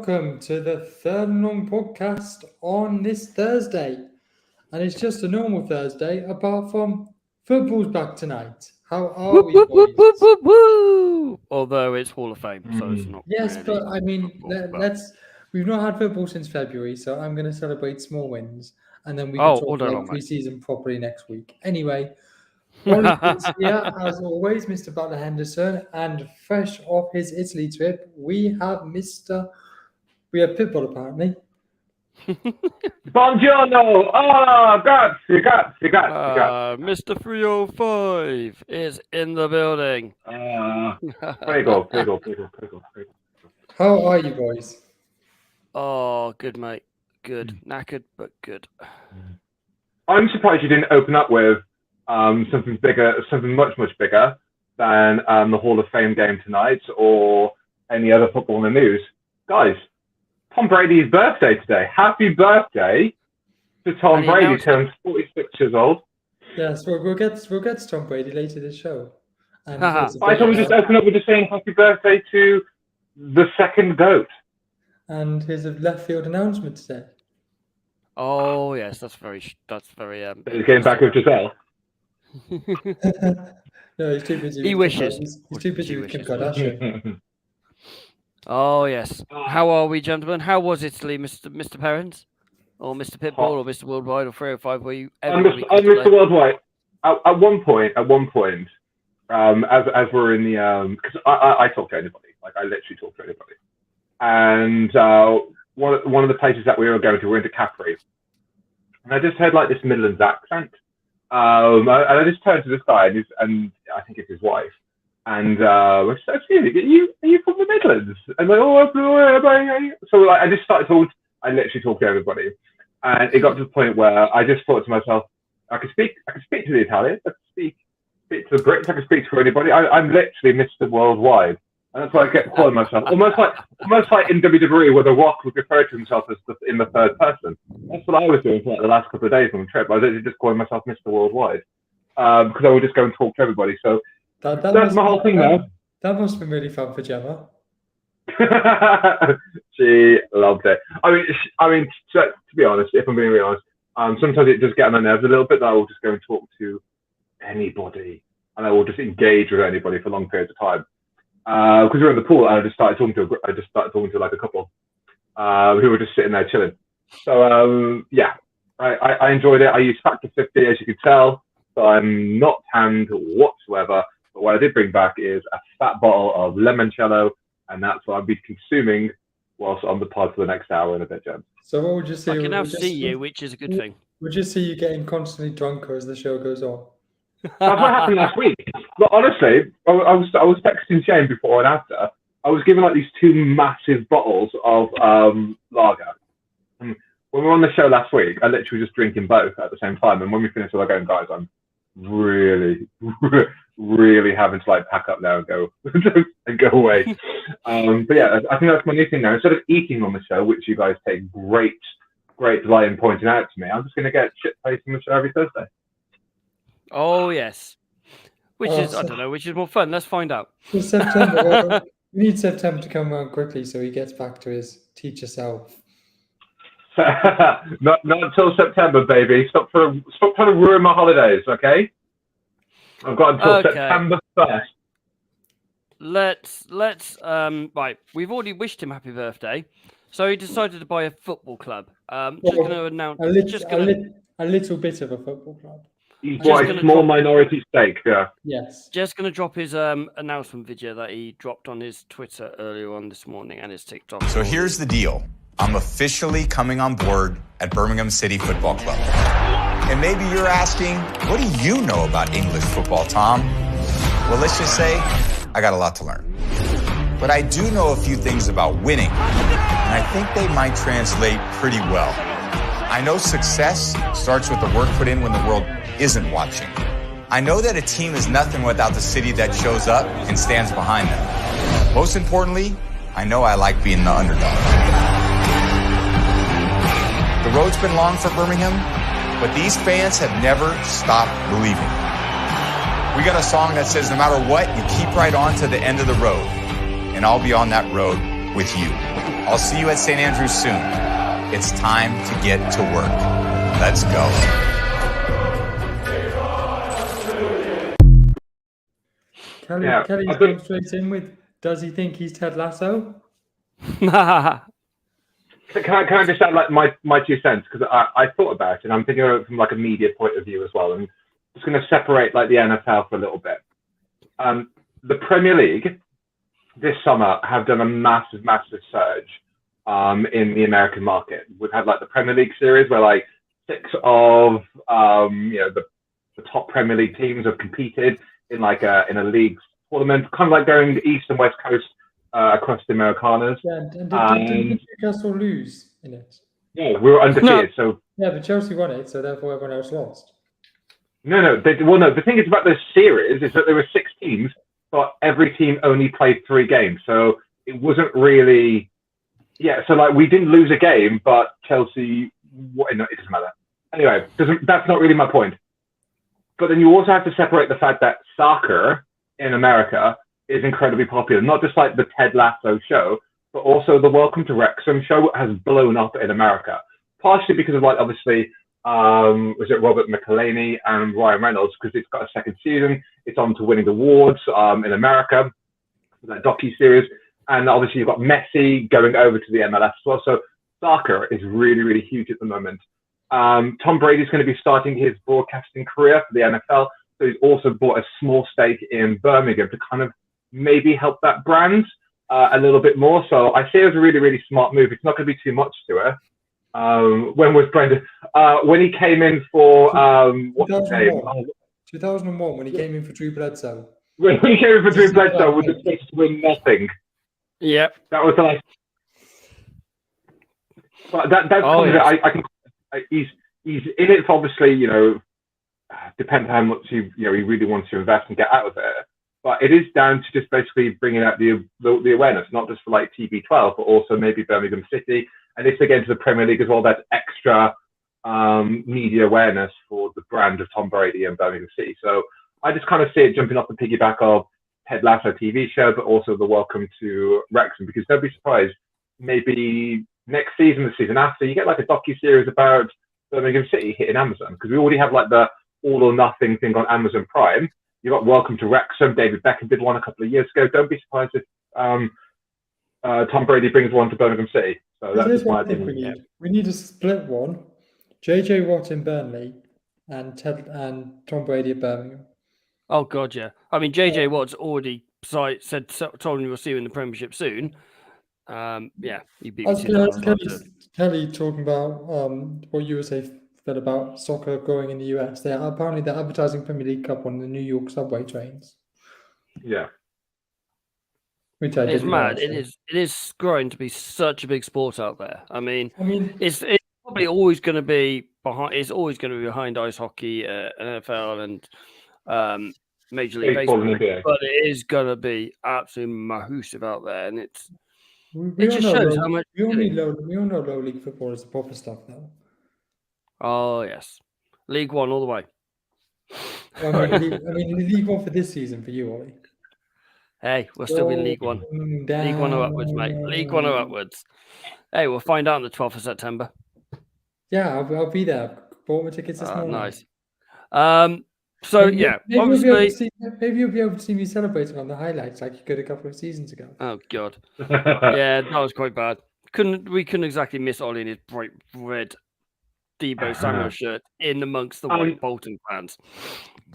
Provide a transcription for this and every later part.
welcome to the Third and Long podcast on this Thursday. And it's just a normal Thursday, apart from football's back tonight. How are we, boys? Woo! Although it's Hall of Fame, so it's not. Yes, really but I mean, football, we've not had football since February, so I'm going to celebrate small wins, and then we can all talk day about long, mate. pre-season properly next week. Anyway, Ollie is here as always, Mr. Butler Henderson, and fresh off his Italy trip, we have Pitbull apparently. Buongiorno! Oh, grazie. Mr. 305 is in the building. Prego. How are you, boys? Oh, good, mate. Good. Knackered, but good. I'm surprised you didn't open up with something bigger, something much bigger than the Hall of Fame game tonight or any other football in the news. Guys, Tom Brady's birthday today. Happy birthday to Tom Brady, turns 46 years old. Yes, we'll get to Tom Brady later this show. And I thought we just open up with just saying happy birthday to the second GOAT. And his left field announcement today. Oh yes, that's very. He's getting back with Giselle. No, he's too busy. He wishes. He's too busy with Kim Kardashian. Oh yes. How are we, gentlemen? How was Italy, Mr. Perrins, or Mr. Pitbull, or Mr. Worldwide, or 305? Were you? I'm Mr. Worldwide. At one point, as we're in the because I talk to anybody, like I literally talk to anybody, and one of the places that we were going to, we're into Capri, and I just heard like this Midlands accent, and I just turned to this guy, and I think it's his wife. And I said, excuse me, are you from the Midlands? And like, so like, I just started talking. I literally talked to everybody, and it got to the point where I just thought to myself, I could speak to the Italians, I could speak to the Brits, I could speak to anybody. I'm literally Mr. Worldwide, and that's why I kept calling myself almost like in WWE where The Rock would refer to himself as in the third person. That's what I was doing for like the last couple of days on the trip. I was literally just calling myself Mr. Worldwide because I would just go and talk to everybody. So. That's my whole thing now. That must have been really fun for Gemma. She loved it. I mean, to be honest, if I'm being really honest, sometimes it does get on my nerves a little bit that I will just go and talk to anybody, and I will just engage with anybody for long periods of time. Because we were in the pool, and I just started talking to like a couple who were just sitting there chilling. So yeah, I enjoyed it. I used Factor 50, as you can tell, so I'm not tanned whatsoever. But what I did bring back is a fat bottle of limoncello, and that's what I'll be consuming whilst on the pod for the next hour and a bit, James. So what would you say? I can now see you, which is a good thing. Would you see you getting constantly drunker as the show goes on? That's what happened last week. But honestly, I was texting Shane before and after. I was given like these two massive bottles of lager. And when we were on the show last week, I literally was just drinking both at the same time. And when we finished, I was going, guys, I'm really having to like pack up now and go away. But yeah, I think that's my new thing now. Instead of eating on the show, which you guys take great delight in pointing out to me, I'm just going to get shit faced on the show every Thursday. Oh yes, which is more fun. Let's find out. September. We need September to come around quickly so he gets back to his teacher self. not until September, baby. Stop trying to ruin my holidays, okay? I've got until September 1st. Let's right. We've already wished him happy birthday, so he decided to buy a football club. Just going to announce a little bit of a football club. He's bought a small minority stake. Yeah. Yes. Just going to drop his announcement video that he dropped on his Twitter earlier on this morning and his TikTok. So here's the deal. I'm officially coming on board at Birmingham City Football Club. And maybe you're asking, what do you know about English football, Tom? Well, let's just say I got a lot to learn. But I do know a few things about winning, and I think they might translate pretty well. I know success starts with the work put in when the world isn't watching. I know that a team is nothing without the city that shows up and stands behind them. Most importantly, I know I like being the underdog. The road's been long for Birmingham, but these fans have never stopped believing. We got a song that says, no matter what, you keep right on to the end of the road. And I'll be on that road with you. I'll see you at St. Andrews soon. It's time to get to work. Let's go. Kelly's going straight in with, does he think he's Ted Lasso? Can I just add like my 2 cents, because I thought about it and I'm thinking of it from like a media point of view as well, and just going to separate like the NFL for a little bit. The Premier League this summer have done a massive surge in the American market. We've had like the Premier League series where like 6 of the top Premier League teams have competed in like in a league tournament, kind of like going East and West Coast across the Americanas. Yeah, and did Newcastle lose in it? Yeah, we were undefeated. So yeah, but Chelsea won it, so therefore everyone else lost. No. The thing is about this series is that there were 6 teams, but every team only played 3 games, so it wasn't really. Yeah, so like we didn't lose a game, but Chelsea. No, it doesn't matter. Anyway, that's not really my point. But then you also have to separate the fact that soccer in America is incredibly popular. Not just like the Ted Lasso show, but also the Welcome to Wrexham show has blown up in America. Partially because of like obviously was it Robert McElhaney and Ryan Reynolds, because it's got a 2nd season. It's on to winning awards in America, that docu-series. And obviously you've got Messi going over to the MLS as well. So soccer is really, really huge at the moment. Tom Brady's going to be starting his broadcasting career for the NFL. So he's also bought a small stake in Birmingham to kind of maybe help that brand a little bit more. So I say it was a really, really smart move. It's not going to be too much to it. When was Brendan? When he came in for what's his name? 2001, when he came in for Drew Bledsoe. When he came in for Drew Bledsoe, was expected to win nothing. Yep. That was like. But that's yes. I can. He's in it for obviously, depends how much he really wants to invest and get out of it. But it is down to just basically bringing out the awareness, not just for like TB12, but also maybe Birmingham City. And if they get into the Premier League as well, that's extra media awareness for the brand of Tom Brady and Birmingham City. So I just kind of see it jumping off the piggyback of Ted Lasso TV show, but also the Welcome to Wrexham, because don't be surprised, maybe next season, the season after, you get like a docu-series about Birmingham City hitting Amazon, because we already have like the all or nothing thing on Amazon Prime. You got Welcome to Wrexham. David Beckham did one a couple of years ago. Don't be surprised if Tom Brady brings one to Birmingham City. So that's my opinion. We need a split one. JJ Watt in Burnley and Tom Brady at Birmingham. Oh God, yeah. I mean, JJ Watt's already told him we'll see you in the Premiership soon. Yeah, he beat Kelly talking about what you were saying about soccer growing in the US. They're advertising Premier League Cup on the New York subway trains. Yeah. It's mad. It is growing to be such a big sport out there. I mean it's probably always going to be behind. It's always going to be behind ice hockey, NFL, and Major League Baseball. But it is going to be absolutely massive out there, and it just shows how much. We all know low league football is the proper stuff now. Oh yes, League One all the way. I mean, League One for this season for you, Ollie. Hey, we'll still be in League One. League One or upwards, mate. League One or upwards. Hey, we'll find out on the 12th of September. Yeah, I'll be there. Bought my tickets this morning. Nice. So maybe obviously, maybe you'll be able to see me celebrating on the highlights like you could a couple of seasons ago. Oh God, yeah, that was quite bad. We couldn't exactly miss Ollie in his bright red Debo Samuel shirt in amongst the white Bolton fans.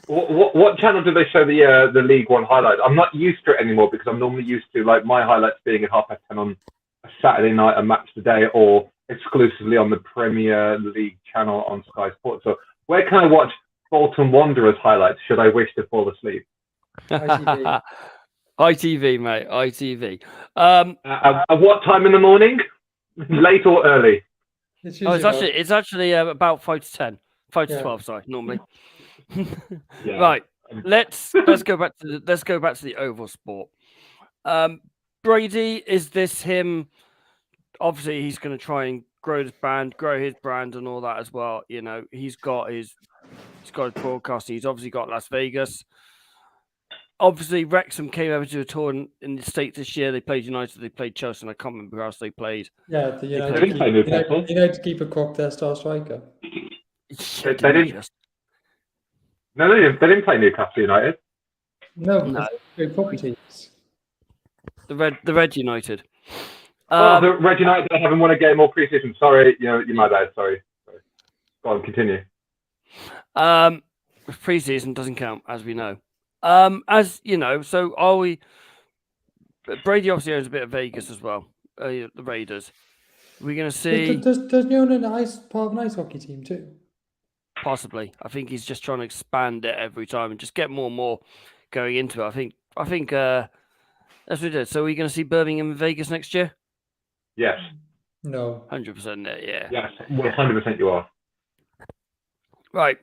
What channel do they show the League One highlights? I'm not used to it anymore because I'm normally used to like my highlights being at 10:30 on a Saturday night, a match today, or exclusively on the Premier League channel on Sky Sports. So where can I watch Bolton Wanderers highlights should I wish to fall asleep? ITV. ITV, mate. ITV. At what time in the morning? Late or early? It's actually about 5 to 10, 5 to 12. Sorry, normally. Yeah. Right. Let's go back to the oval sport. Brady, is this him? Obviously, he's going to try and grow his brand, and all that as well. You know, he's got his broadcasting. He's obviously got Las Vegas. obviously, Wrexham came over to a tour in the States this year. They played United, they played Chelsea, and I can't remember who else they played. Yeah, the United keep a crop their star striker. Yeah, they didn't. No, they didn't play Newcastle United. No, big properties. The Red United. The Red United haven't won a game all pre-season. Sorry, you're my bad. Sorry. Go on, continue. Pre-season doesn't count, as we know. As you know, so are we? Brady obviously owns a bit of Vegas as well. The Raiders. We're going to see. Does he own part of an ice hockey team too? Possibly. I think he's just trying to expand it every time and just get more and more going into it. I think that's what it is. So are we going to see Birmingham and Vegas next year? Yes. No. 100%. Yeah. Yes, 100% you are. Right.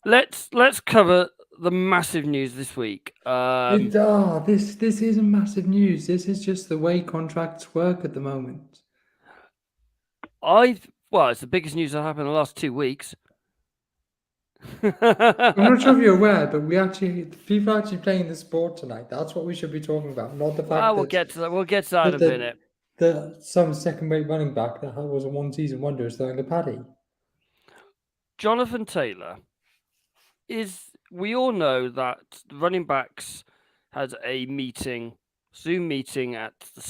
Let's cover the massive news this week. This isn't massive news. This is just the way contracts work at the moment. It's the biggest news that happened in the last 2 weeks. I'm not sure if you're aware, but people are actually playing the sport tonight. That's what we should be talking about, not the fact we'll get to that. We'll get to that in a minute. Some second-rate running back that was a one-season wonder is throwing a paddy. Jonathan Taylor we all know that the running backs had a Zoom meeting at the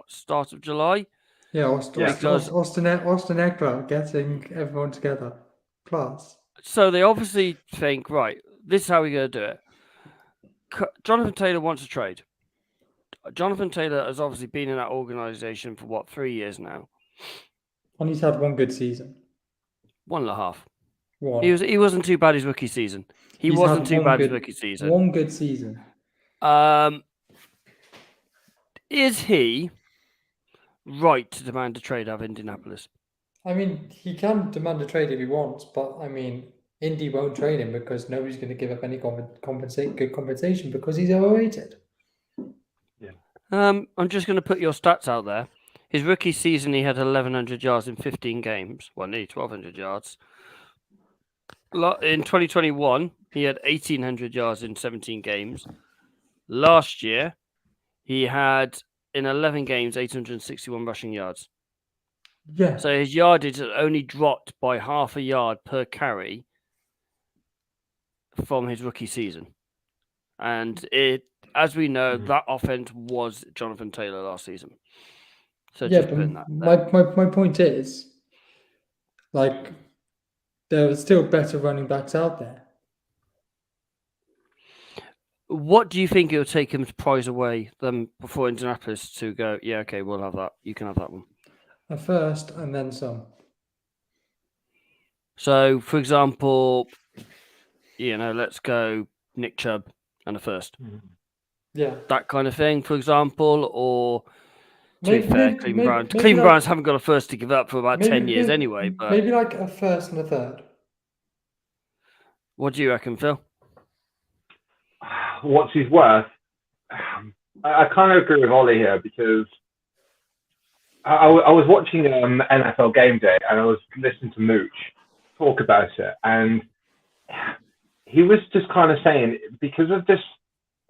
start of July? Yeah, Austin Eckler getting everyone together. Class. So they obviously think, right, this is how we're going to do it. Jonathan Taylor wants a trade. Jonathan Taylor has obviously been in that organization for 3 years now. And he's had one good season. 1.5. One. He wasn't too bad his rookie season. He's wasn't too bad his rookie season. One good season. Is he right to demand a trade out of Indianapolis? I mean, he can demand a trade if he wants, but I mean, Indy won't trade him because nobody's going to give up any good compensation because he's overrated. Yeah. I'm just going to put your stats out there. His rookie season, he had 1,100 yards in 15 games. Well, nearly 1,200 yards. In 2021, he had 1,800 yards in 17 games. Last year, he had, in 11 games, 861 rushing yards. Yeah. So his yardage had only dropped by half a yard per carry from his rookie season. And as we know, that offense was Jonathan Taylor last season. So yeah, but my point is, like, there are still better running backs out there. What do you think it would take him to prize away them before Indianapolis to go, yeah, okay, we'll have that. You can have that one. A first and then some. So, for example, let's go Nick Chubb and a first. Yeah. That kind of thing, for example, or to be fair, Cleveland Browns haven't got a first to give up for about 10 years anyway. But maybe like a first and a third. What do you reckon, Phil? What's his worth? I kind of agree with Ollie here because I was watching NFL Game Day and I was listening to Mooch talk about it, and he was just kind of saying because of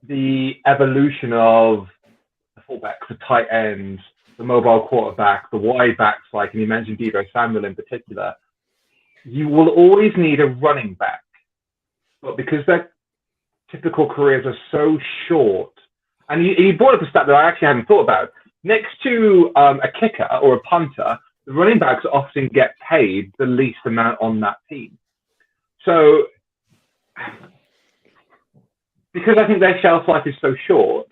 the evolution of the fullback, the tight ends, the mobile quarterback, the wide backs, and he mentioned Deebo Samuel in particular, you will always need a running back, but because their typical careers are so short, and he brought up a stat that I actually hadn't thought about. Next to a kicker or a punter, the running backs often get paid the least amount on that team. So, because I think their shelf life is so short,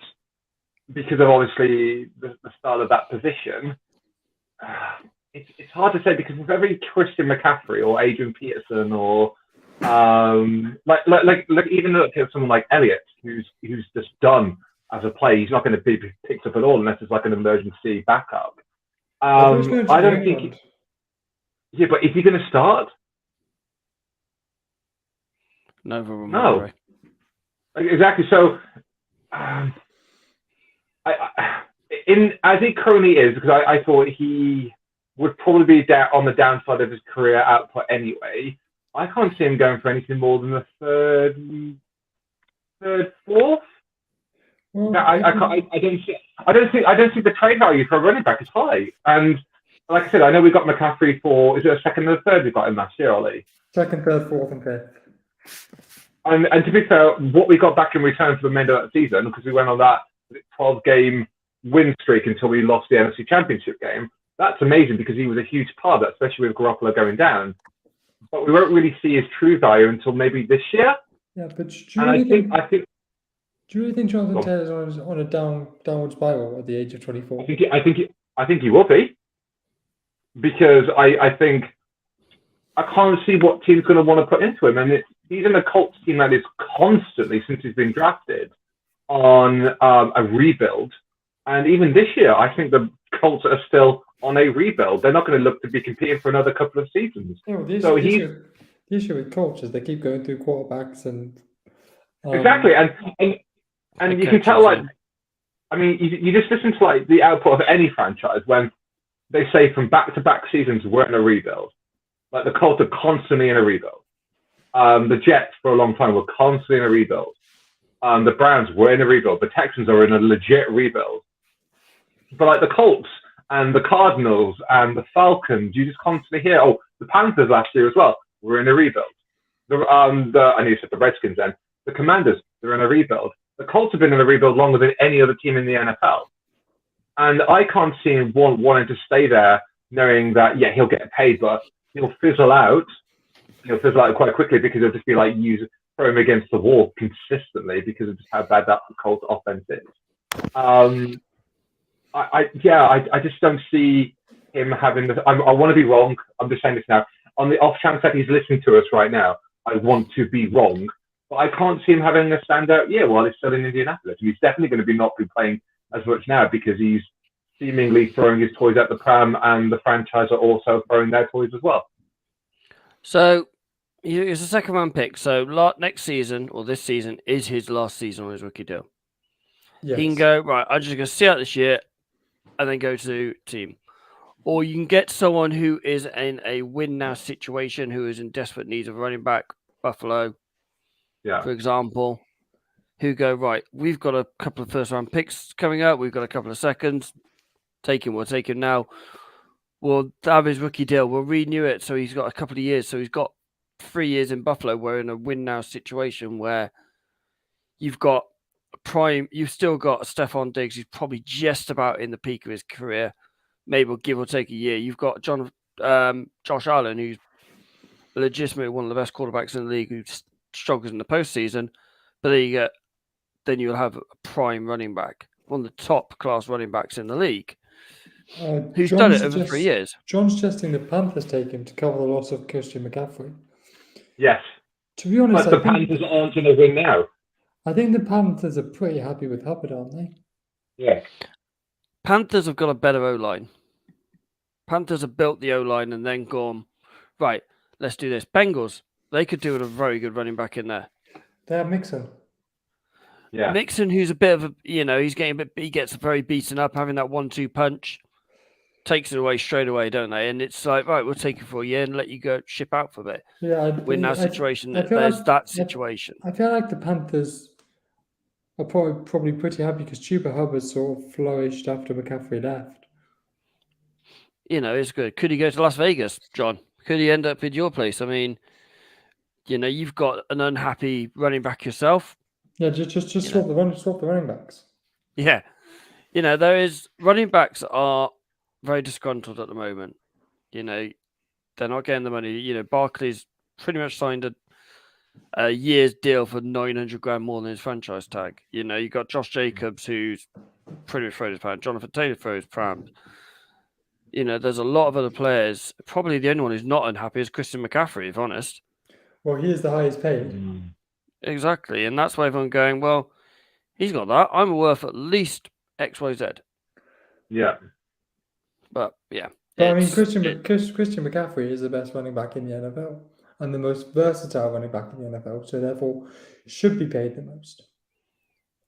because of obviously the style of that position, it's hard to say because of every Christian McCaffrey or Adrian Peterson or even look at someone like Elliott, who's just done as a play. He's not going to be picked up at all unless it's like an emergency backup. I don't think. Yeah, but is he going to start? No. Exactly. So, I think currently is because I thought he would probably be on the downside of his career output anyway. I can't see him going for anything more than a third, fourth. Well, I don't think the trade value for a running back is high. And like I said, I know we got McCaffrey for, is it a second and a third we got him last year, Ollie? second, third, fourth, and fifth. And to be fair, what we got back in return for the end of that season, because we went on that 12-game win streak until we lost the NFC Championship game, that's amazing because he was a huge part of that, especially with Garoppolo going down. But we won't really see his true value until maybe this year. Yeah, but do you really think Jonathan Go on. Taylor's on a downward spiral at the age of 24? I think he will be, because I think I can't see what team's going to want to put into him, and he's in a Colts team that is constantly, since he's been drafted, on a rebuild. And even this year, I think the Colts are still on a rebuild. They're not going to look to be competing for another couple of seasons. Yeah, well, the issue with Colts is they keep going through quarterbacks and exactly, and you can tell, like, I mean, you just listen to like the output of any franchise when they say from back-to-back seasons we're in a rebuild. Like the Colts are constantly in a rebuild. The Jets for a long time were constantly in a rebuild. The Browns were in a rebuild. The Texans are in a legit rebuild. But like the Colts and the Cardinals and the Falcons, you just constantly hear, oh, the Panthers last year as well were in a rebuild. I know you said the Redskins then. The Commanders, they're in a rebuild. The Colts have been in a rebuild longer than any other team in the NFL. And I can't see him wanting to stay there knowing that, yeah, he'll get paid, but he'll fizzle out. He'll fizzle out quite quickly because he'll just be like, throw him against the wall consistently because of just how bad that Colts offense is. I just don't see him having this. I want to be wrong. I'm just saying this now. On the off chance that he's listening to us right now, I want to be wrong. But I can't see him having a standout year while he's still in Indianapolis. He's definitely going to not be playing as much now because he's seemingly throwing his toys at the pram, and the franchise are also throwing their toys as well. So he's a second round pick. So next season, or this season, is his last season on his rookie deal. Yes. He can go, right, I'm just going to see out this year and then go to team. Or you can get someone who is in a win now situation, who is in desperate need of a running back, Buffalo, for example, who go, right, we've got a couple of first round picks coming up. We've got a couple of seconds. We'll take him now. We'll have his rookie deal. We'll renew it. So he's got a couple of years. So he's got 3 years in Buffalo. We're in a win now situation where you've got you've still got Stephon Diggs, who's probably just about in the peak of his career. Maybe we'll give or take a year. You've got Josh Allen, who's legitimately one of the best quarterbacks in the league, who struggles in the postseason. But then you'll have a prime running back, one of the top class running backs in the league, who's done it over 3 years. John's suggesting the Panthers take him to cover the loss of Christian McCaffrey. Yes. To be honest, but the Panthers aren't going to win now. I think the Panthers are pretty happy with Hubbard, aren't they? Yeah. Panthers have got a better O-line. Panthers have built the O-line and then gone, right, let's do this. Bengals, they could do with a very good running back in there. They have Mixon. Yeah. Mixon, who's a bit of a, he gets very beaten up, having that 1-2 punch, takes it away straight away, don't they? And it's like, right, we'll take you for a year and let you go ship out for a bit. Yeah. Win that situation. There's that situation. I feel like the Panthers are probably pretty happy because Chuba Hubbard sort of flourished after McCaffrey left. It's good. Could he go to Las Vegas, John? Could he end up in your place? I mean, you've got an unhappy running back yourself. Yeah, just swap the running backs. Yeah. Running backs are very disgruntled at the moment. They're not getting the money. Barkley's pretty much signed a year's deal for $900,000 more than his franchise tag. You got Josh Jacobs, who's pretty much throws his pram. Jonathan Taylor throws prams. There's a lot of other players. Probably the only one who's not unhappy is Christian McCaffrey, if honest. Well, he is the highest paid. Exactly. And that's why everyone's going, well, he's got that. I'm worth at least XYZ. Yeah. But, yeah. But, Christian McCaffrey is the best running back in the NFL and the most versatile running back in the NFL, so therefore should be paid the most.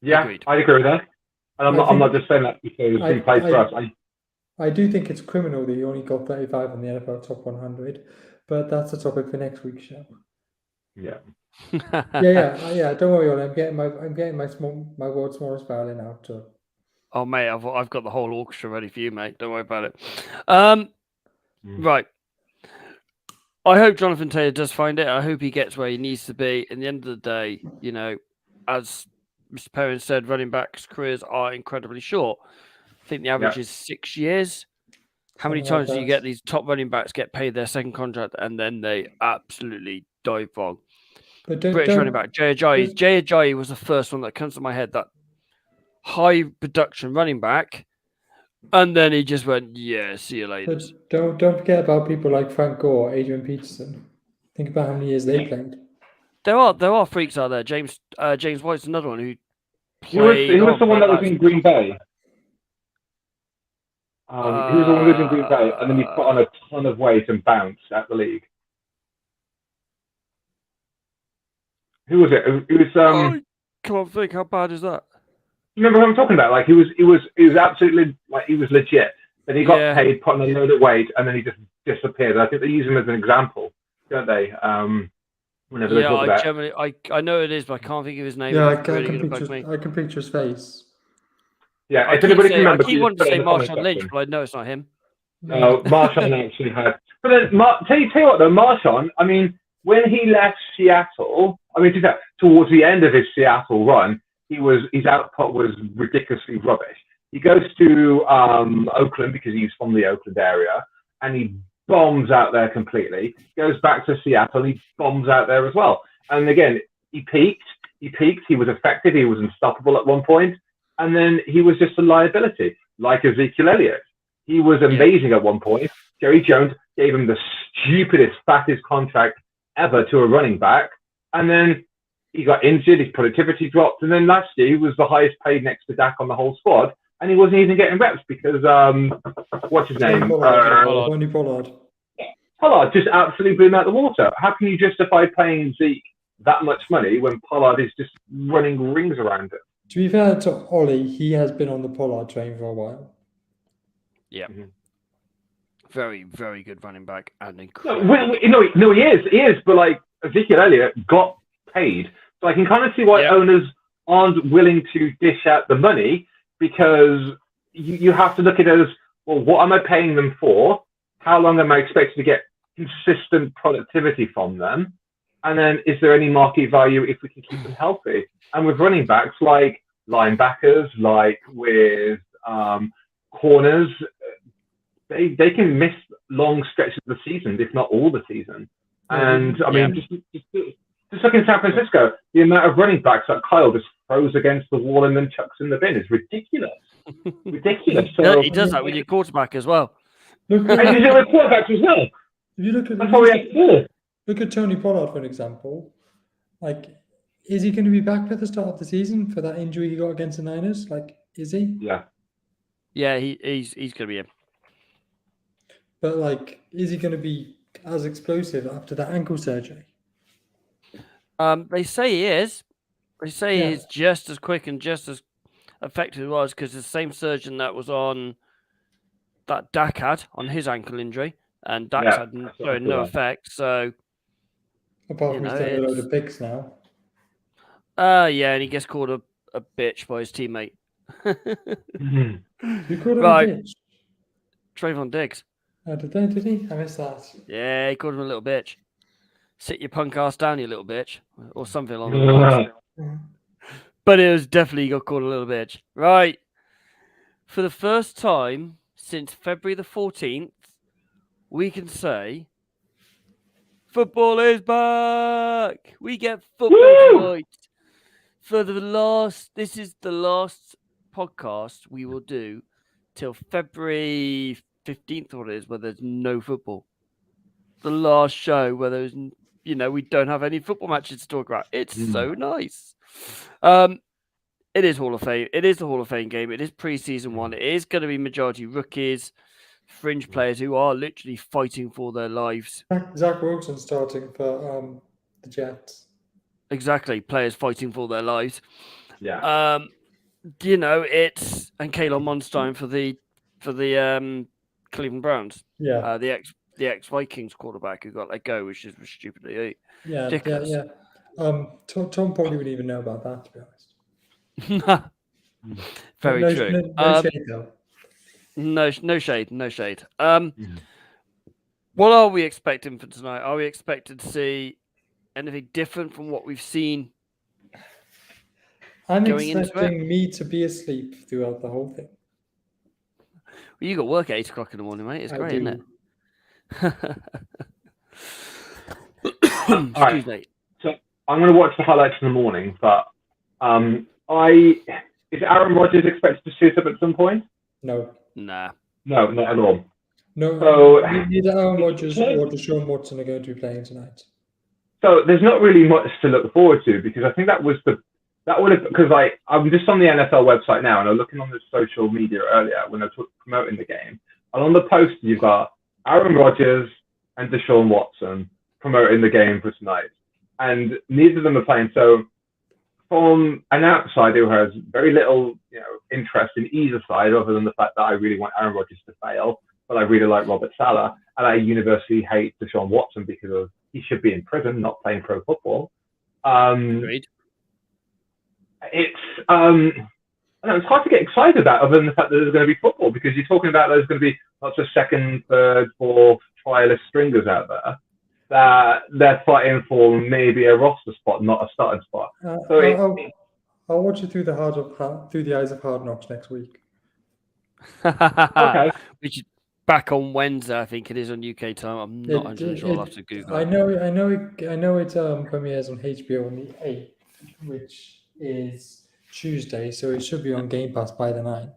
Yeah, Agreed. I agree with that. And I'm not just saying that because he plays for us. I do think it's criminal that he only got 35 on the NFL Top 100, but that's a topic for next week's show. Yeah. yeah. Don't worry, Ollie. I'm getting my world's smallest violin out. So. Oh, mate, I've got the whole orchestra ready for you, mate. Don't worry about it. Right. I hope Jonathan Taylor does find it. I hope he gets where he needs to be. In the end of the day, as Mr. Perrin said, running backs' careers are incredibly short. I think the average is 6 years. How many times do you get these top running backs get paid their second contract and then they absolutely dive wrong? British running back, Jay Ajayi was the first one that comes to my head, that high production running back. And then he just went, yeah, see you later. But don't forget about people like Frank Gore, Adrian Peterson. Think about how many years they played. There are freaks out there. James White's another one who played. He was the one that was in Green Bay. He was the one who was in Green Bay, and then he put on a ton of weight and bounced at the league. Who was it? It was. I can't think. How bad is that? Remember what I'm talking about? Like he was absolutely, like, he was legit. Then he got paid, put on a load of weight, and then he just disappeared. I think they use him as an example, don't they? Whenever they talk about. I know it is, but I can't think of his name. Yeah, I can picture his face. Yeah, I keep wanting to say Marshawn Lynch, but I know it's not him. No, Marshawn actually had. But then, tell you what though, Marshawn, I mean, when he left Seattle, I mean, towards the end of his Seattle run, his output was ridiculously rubbish. He goes to Oakland because he's from the Oakland area, and he bombs out there completely. Goes back to Seattle, and he bombs out there as well. And again, he peaked. He was effective. He was unstoppable at one point. And then he was just a liability, like Ezekiel Elliott. He was amazing at one point. Jerry Jones gave him the stupidest, fattest contract ever to a running back. And then he got injured, his productivity dropped. And then last year, he was the highest paid next to Dak on the whole squad. And he wasn't even getting reps because, what's his name? Pollard. Pollard just absolutely blew him out of the water. How can you justify paying Zeke that much money when Pollard is just running rings around it? To be fair to Ollie, he has been on the Pollard train for a while. Yeah. Mm-hmm. Very, very good running back and incredible. No, he is. But like Ezekiel Elliott got paid, so I can kind of see why owners aren't willing to dish out the money, because you have to look at it as, well, what am I paying them for? How long am I expected to get consistent productivity from them? And then, is there any market value if we can keep them healthy? And with running backs, like linebackers, like with corners, they can miss long stretches of the season, if not all the season. And I mean, just look in San Francisco, the amount of running backs that Kyle just throws against the wall and then chucks in the bin is ridiculous. Ridiculous. So, he does that with your quarterback as well. And he's doing with quarterbacks as well. Look at Tony Pollard, for an example. Like, is he going to be back at the start of the season for that injury he got against the Niners? Like, is he? Yeah. Yeah, he's going to be in. But, like, is he going to be as explosive after that ankle surgery? They say he is. They say he's just as quick and just as effective as he was, because the same surgeon that was on that Dak had on his ankle injury, and Dak's had no effect. So, apart from he's done a load of picks now. Yeah, and he gets called a bitch by his teammate. You called him a bitch? Trayvon Diggs. Oh, did he? I missed that. Yeah, he called him a little bitch. Sit your punk ass down, you little bitch, or something along those lines. But it was definitely got called a little bitch. Right. For the first time since February the 14th, we can say football is back. We get football tonight. This is the last podcast we will do till February 15th, or it is, where there's no football. The last show where there's, we don't have any football matches to talk about. It's so nice. It is Hall of Fame. It is the Hall of Fame game. It is pre-season one. It is going to be majority rookies, fringe players who are literally fighting for their lives. Zach Wilson starting for the Jets. Exactly, players fighting for their lives. Yeah. It's and Kalen Monstein for the Cleveland Browns. Yeah. The the ex-Vikings quarterback who got let go, which is stupidly ridiculous. Yeah. Tom probably wouldn't even know about that, to be honest. Very true. No shade though. No shade. What are we expecting for tonight? Are we expecting to see anything different from what we've seen? I'm expecting me to be asleep throughout the whole thing. Well, you got work at 8 o'clock in the morning, mate. It's great, isn't it? Excuse me. So I'm going to watch the highlights in the morning, but is Aaron Rodgers expected to suit up at some point? No. Nah. No, not at all. No. So neither Aaron Rodgers or Deshaun Watson are going to be playing tonight. So there's not really much to look forward to, because I think because I'm just on the NFL website now and I'm looking on the social media earlier when they're promoting the game, and on the poster you've got Aaron Rodgers and Deshaun Watson promoting the game for tonight, and neither of them are playing. So from an outsider who has very little, interest in either side, other than the fact that I really want Aaron Rodgers to fail, but I really like Robert Saleh, and I universally hate Deshaun Watson because he should be in prison, not playing pro football. Agreed. It's hard to get excited about, other than the fact that there's going to be football, because you're talking about there's going to be lots of second, third, fourth, trialist stringers out there that they're fighting for maybe a roster spot, not a starting spot. I'll watch it through the eyes of Hard Knocks next week. Okay. Which is back on Wednesday, I think it is on UK time. I'm not 100% sure. I'll have to Google. I know it premieres on HBO on the 8th, which is Tuesday, so it should be on Game Pass by the 9th.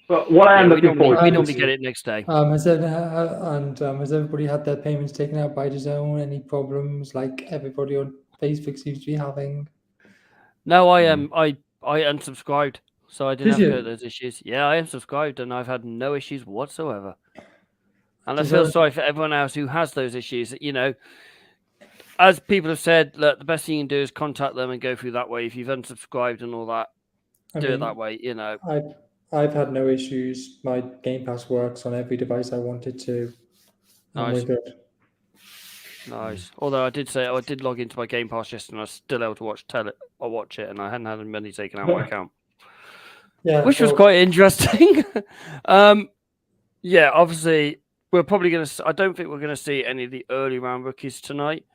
But what I am looking forward to... We normally get it next day. Has everybody had their payments taken out by DAZN? Any problems like everybody on Facebook seems to be having? No, I unsubscribed, so I didn't have those issues. Yeah, I unsubscribed, and I've had no issues whatsoever. And I feel sorry for everyone else who has those issues. As people have said, look, the best thing you can do is contact them and go through that way. If you've unsubscribed and all that, do it that way. I've had no issues. My Game Pass works on every device I wanted to. Nice. We're good. Nice. Although I did say I did log into my Game Pass yesterday and I was still able to watch it, and I hadn't had money taken out of my account. Yeah, which was quite interesting. Yeah, obviously we're probably going to. I don't think we're going to see any of the early round rookies tonight.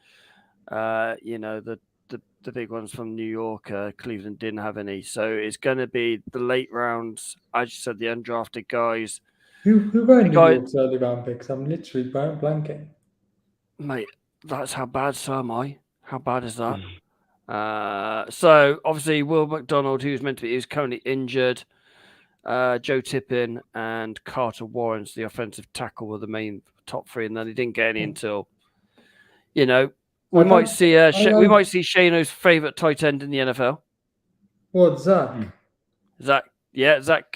The big ones from New York, Cleveland didn't have any, so it's going to be the late rounds. As you said, the undrafted guys. Who were New York's early round picks? I'm literally blanking. Mate, that's how bad. So am I. How bad is that? So obviously Will McDonald, who's currently injured. Joe Tippin and Carter Warrens, the offensive tackle, were the main top three, and then he didn't get any until, we might see Shano's favorite tight end in the NFL. What, Zach? Zach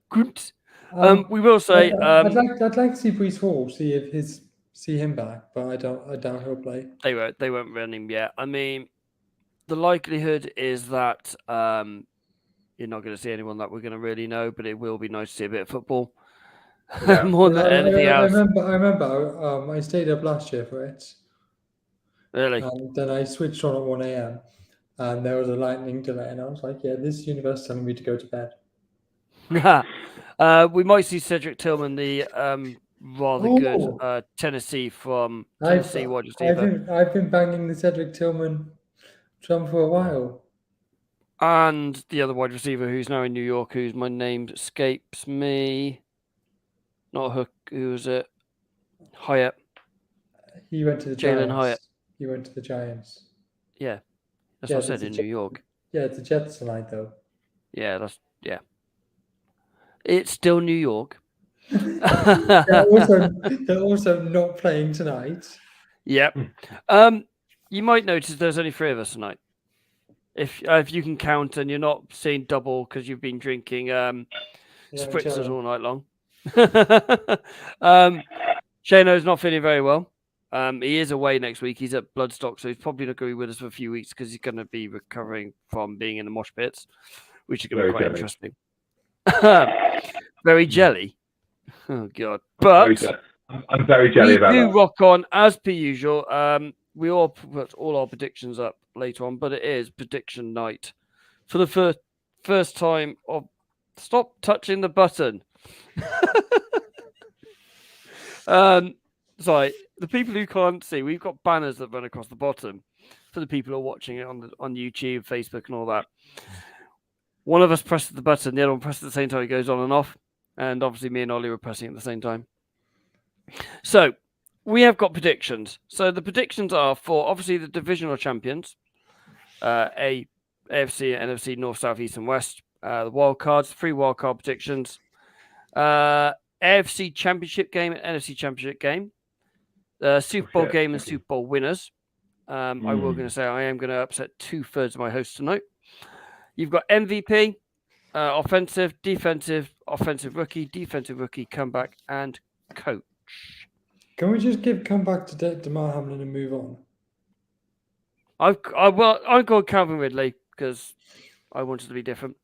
Grunt. We will say I'd like to see Breece Hall, see him back, but I doubt he'll play. They won't run him yet. I mean, the likelihood is that you're not going to see anyone that we're going to really know, but it will be nice to see a bit of football. Yeah. More than anything else. I remember I stayed up last year for it. Really? And then I switched on at 1 a.m. and there was a lightning delay, and I was like, yeah, this universe is telling me to go to bed. We might see Cedric Tillman, the rather good Tennessee wide receiver. I've been banging the Cedric Tillman drum for a while. And the other wide receiver who's now in New York, whose my name escapes me. Not Hook, who was it? Hyatt. He went to the Giants. Jalen Hyatt. He went to the Giants. Yeah. That's what I said in New York. Yeah, it's the Jets tonight, though. Yeah, it's still New York. They're also not playing tonight. Yep. You might notice there's only 3 of us tonight. If you can count and you're not seeing double because you've been drinking spritzers all night long. Shano's not feeling very well. He is away next week. He's at Bloodstock, so he's probably not going to be with us for a few weeks because he's going to be recovering from being in the mosh pits, which is going to be quite interesting. Very jelly. Oh, God. But I'm very jelly about We that. do rock on as per usual. We all put all our predictions up later on, but it is prediction night for the first time. Stop touching the button. Sorry, the people who can't see, we've got banners that run across the bottom for the people who are watching it on YouTube, Facebook, and all that. One of us presses the button, the other one presses at the same time. It goes on and off, and obviously me and Ollie were pressing at the same time. So we have got predictions. So the predictions are for obviously the divisional champions, AFC, NFC, North, South, East, and West. The wild cards, 3 wild card predictions. AFC Championship game and NFC Championship game. Super Bowl game and Super Bowl winners. I will going to say I am going to upset 2/3 of my hosts tonight. You've got MVP, offensive, defensive, offensive rookie, defensive rookie, comeback, and coach. Can we just give comeback to DeMar Hamlin and move on? I've got Calvin Ridley because I wanted to be different.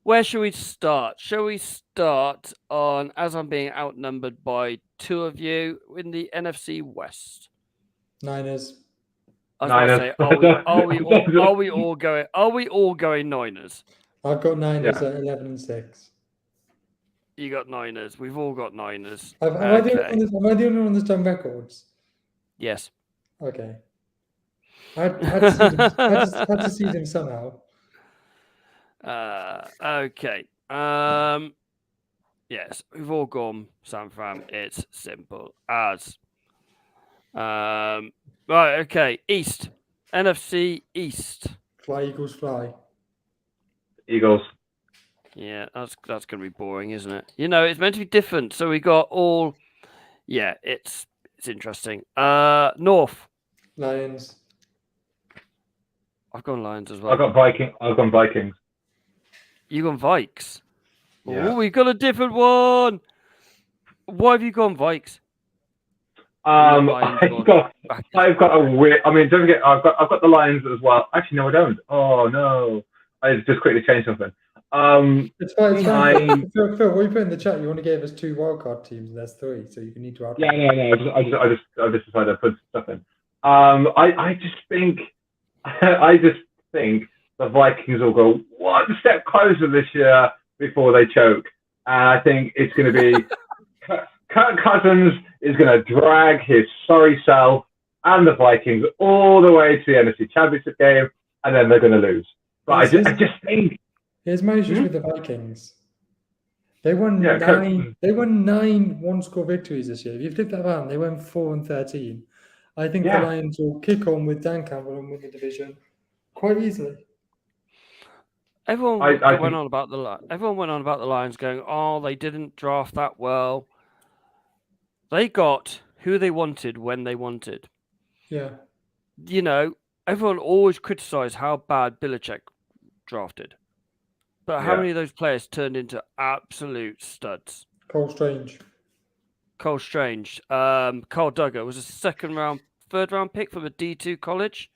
Where shall we start? Shall we start on, as I'm being outnumbered by 2 of you, in the NFC West? Niners. I was about to say, are we all going Niners? I've got Niners at 11-6. You got Niners. We've all got Niners. Am I the only one that's done records? Yes. Okay. I had to see them somehow. Okay. Yes, we've all gone San Fran. It's simple as. Right. Okay. East. NFC East. Fly, Eagles, fly. Eagles. Yeah, that's going to be boring, isn't it? You know, it's meant to be different. So we got all. Yeah, it's interesting. North. Lions. I've gone Lions as well. I've gone Vikings. You gone Vikes? Yeah. Oh, we got a different one. Why have you gone Vikes? I've got a weird. I mean, don't forget, I've got the Lions as well. Actually, no, I don't. Oh no, I just quickly changed something. It's fine. Phil, what you put in the chat? You want to give us 2 wildcard teams, and that's 3, so you need to add. Yeah, no. I just decided to put stuff in. I just think the Vikings will go one step closer this year before they choke. And I think it's going to be Kirk Cousins is going to drag his sorry self and the Vikings all the way to the NFC Championship game, and then they're going to lose. But I just think. Here's my issue with the Vikings. They won 9 one-score victories this year. If you flip that around, they went 4-13. I think the Lions will kick on with Dan Campbell and win the division quite easily. Everyone went on about the Lions, going, "Oh, they didn't draft that well." They got who they wanted when they wanted. Yeah. You know, everyone always criticised how bad Belichick drafted. But how many of those players turned into absolute studs? Cole Strange. Carl Duggar was a third round pick from a D2 college.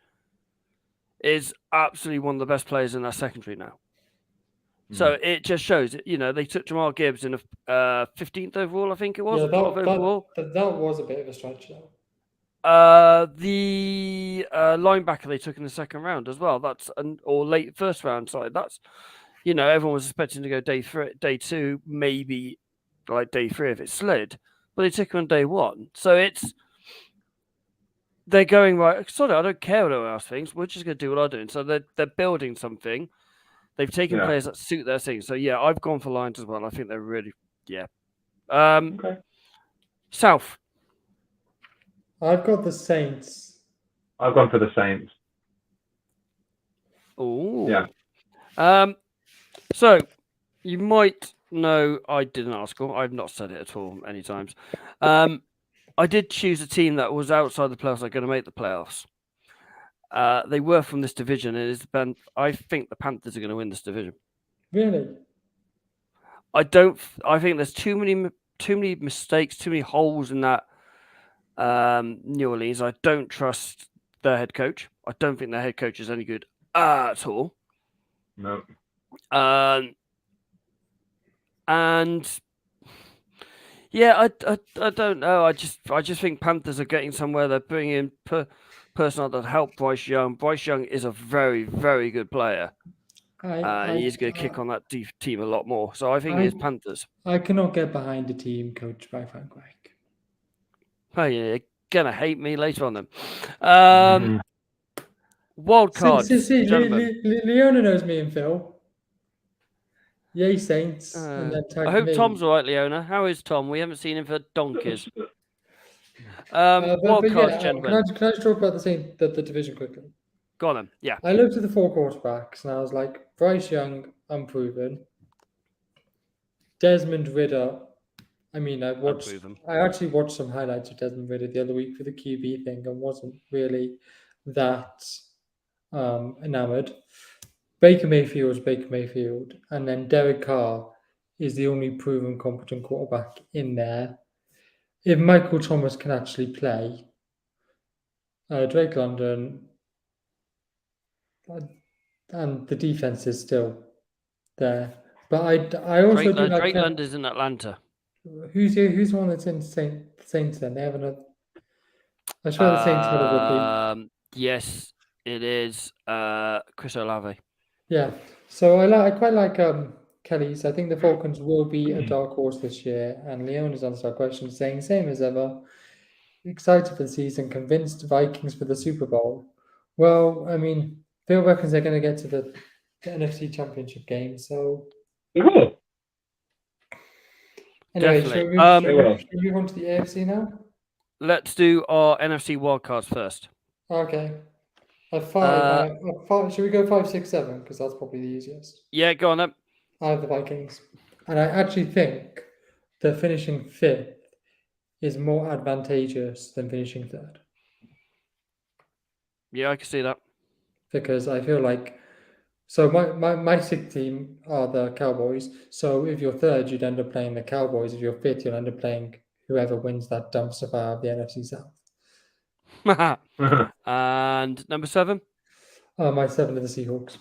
Is absolutely one of the best players in that secondary now. So it just shows, you know, they took Jamal Gibbs in a 15th overall, I think it was. Yeah, that was a bit of a stretch, though. The linebacker they took in the second round as well. Or late first round. Sorry, that's, you know, everyone was expecting to go day 2, maybe like day 3 if it slid, but they took him on day 1. So they're going right. Sorry, I don't care what anyone else thinks. We're just going to do what I'm doing. So they're building something. They've taken players that suit their thing. So yeah, I've gone for Lions as well. I think they're really Okay. South. I've got the Saints. I've gone for the Saints. Oh. Yeah. So you might know I did an article. I've not said it at all any times. I did choose a team that was outside the playoffs. They're going to make the playoffs. They were from this division, and I think the Panthers are going to win this division. Really? I think there's too many mistakes, too many holes in that New Orleans. I don't trust their head coach. I don't think their head coach is any good at all. No. And yeah, I don't know. I just think Panthers are getting somewhere. They're bringing in personnel that help Bryce Young. Bryce Young is a very, very good player. He's going to kick on that team a lot more. So I think it's Panthers. I cannot get behind a team coached by Frank Reich. Oh, yeah, you're going to hate me later on then. Wild cards. Leona knows me and Phil. Yay, Saints. And then I hope Tom's all right, Leona. How is Tom? We haven't seen him for donkeys. Wild cards, gentlemen. Can I just talk about the division quickly? Go on then. Yeah. I looked at the 4 quarterbacks and I was like, Bryce Young, unproven. Desmond Ridder. I mean, I actually watched some highlights of Desmond Ridder the other week for the QB thing and wasn't really that enamored. Baker Mayfield is Baker Mayfield, and then Derek Carr is the only proven competent quarterback in there. If Michael Thomas can actually play, Drake London, and the defense is still there. But I also do like Drake London is in Atlanta. Who's the one that's in Saints? Then they have another. I swear the Saints had a rookie. Yes, it is Chris Olave. Yeah, so I quite like Kelly's. I think the Falcons will be a dark horse this year, and Leon has answered our question saying same as ever. Excited for the season, convinced Vikings for the Super Bowl. Well, I mean, Phil reckons they're going to get to the NFC Championship game, so. Anyway, should we move on to the AFC now? Let's do our NFC wildcards first. Okay. Should we go 5, 6, 7? Because that's probably the easiest. Yeah, go on then. I have the Vikings. And I actually think that finishing 5th is more advantageous than finishing 3rd. Yeah, I can see that. Because I feel like... So my 6th team are the Cowboys. So if you're 3rd, you'd end up playing the Cowboys. If you're 5th, you'll end up playing whoever wins that dumpster fire of the NFC South. And number 7? My 7 are the Seahawks.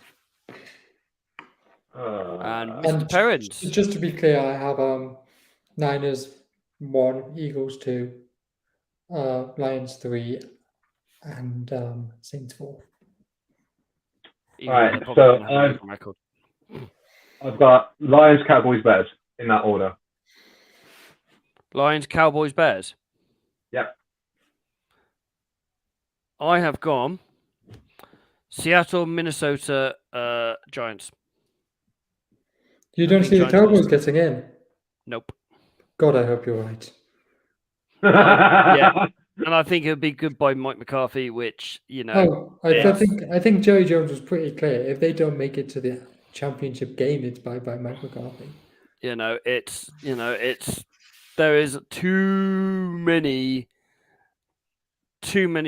And Mr. Perrins. Just to be clear, I have Niners 1, Eagles 2, Lions 3, and Saints 4. Right, so I've got Lions, Cowboys, Bears in that order. Lions, Cowboys, Bears? Yep. I have gone Seattle, Minnesota, Giants. You don't see the Cowboys getting in? Nope. God, I hope you're right. Yeah. And I think it would be good by Mike McCarthy, which, you know. I think Jerry Jones was pretty clear. If they don't make it to the championship game, it's by Mike McCarthy. There is too many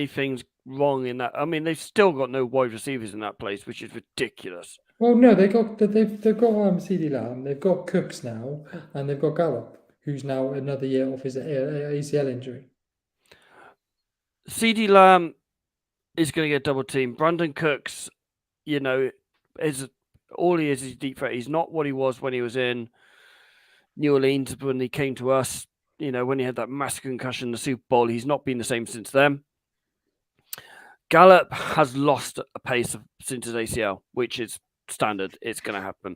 things wrong in that. I mean, they've still got no wide receivers in that place, which is ridiculous. Well, no, they've got CeeDee Lamb, they've got Cooks now, and they've got Gallup, who's now another year off his ACL injury. CeeDee Lamb is going to get double teamed. Brandon Cooks, is all he is deep threat. He's not what he was when he was in New Orleans, when he came to us. When he had that massive concussion in the Super Bowl, he's not been the same since then. Gallup has lost a pace since his ACL, which is standard. It's going to happen.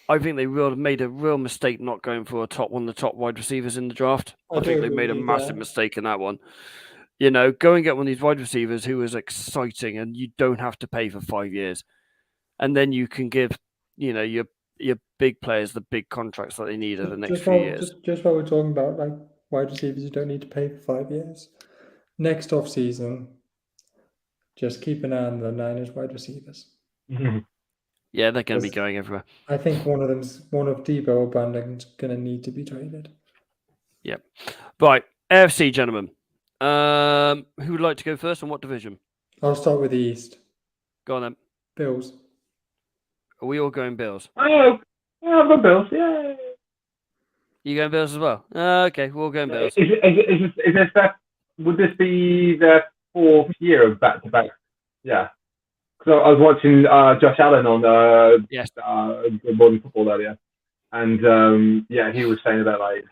I think they made a real mistake not going for one of the top wide receivers in the draft. I think they made a massive mistake in that one. Go and get one of these wide receivers who is exciting, and you don't have to pay for 5 years, and then you can give your big players the big contracts that they need over the next few years. Just while we're talking about like wide receivers, you don't need to pay for 5 years. Next off season, just keep an eye on the Niners wide receivers. Mm-hmm. Yeah, they're going to be going everywhere. I think one of Debo or Brandon's going to need to be traded. Yep. Right, AFC, gentlemen. Who would like to go first, and what division? I'll start with the East. Go on then. Bills. Are we all going Bills? Oh, yeah, I've got Bills. Yeah. You going Bills as well? Okay, we're all going Bills. Would this be their 4th year of back-to-back? Yeah. So I was watching Josh Allen on Good Morning Football earlier, And he was saying about like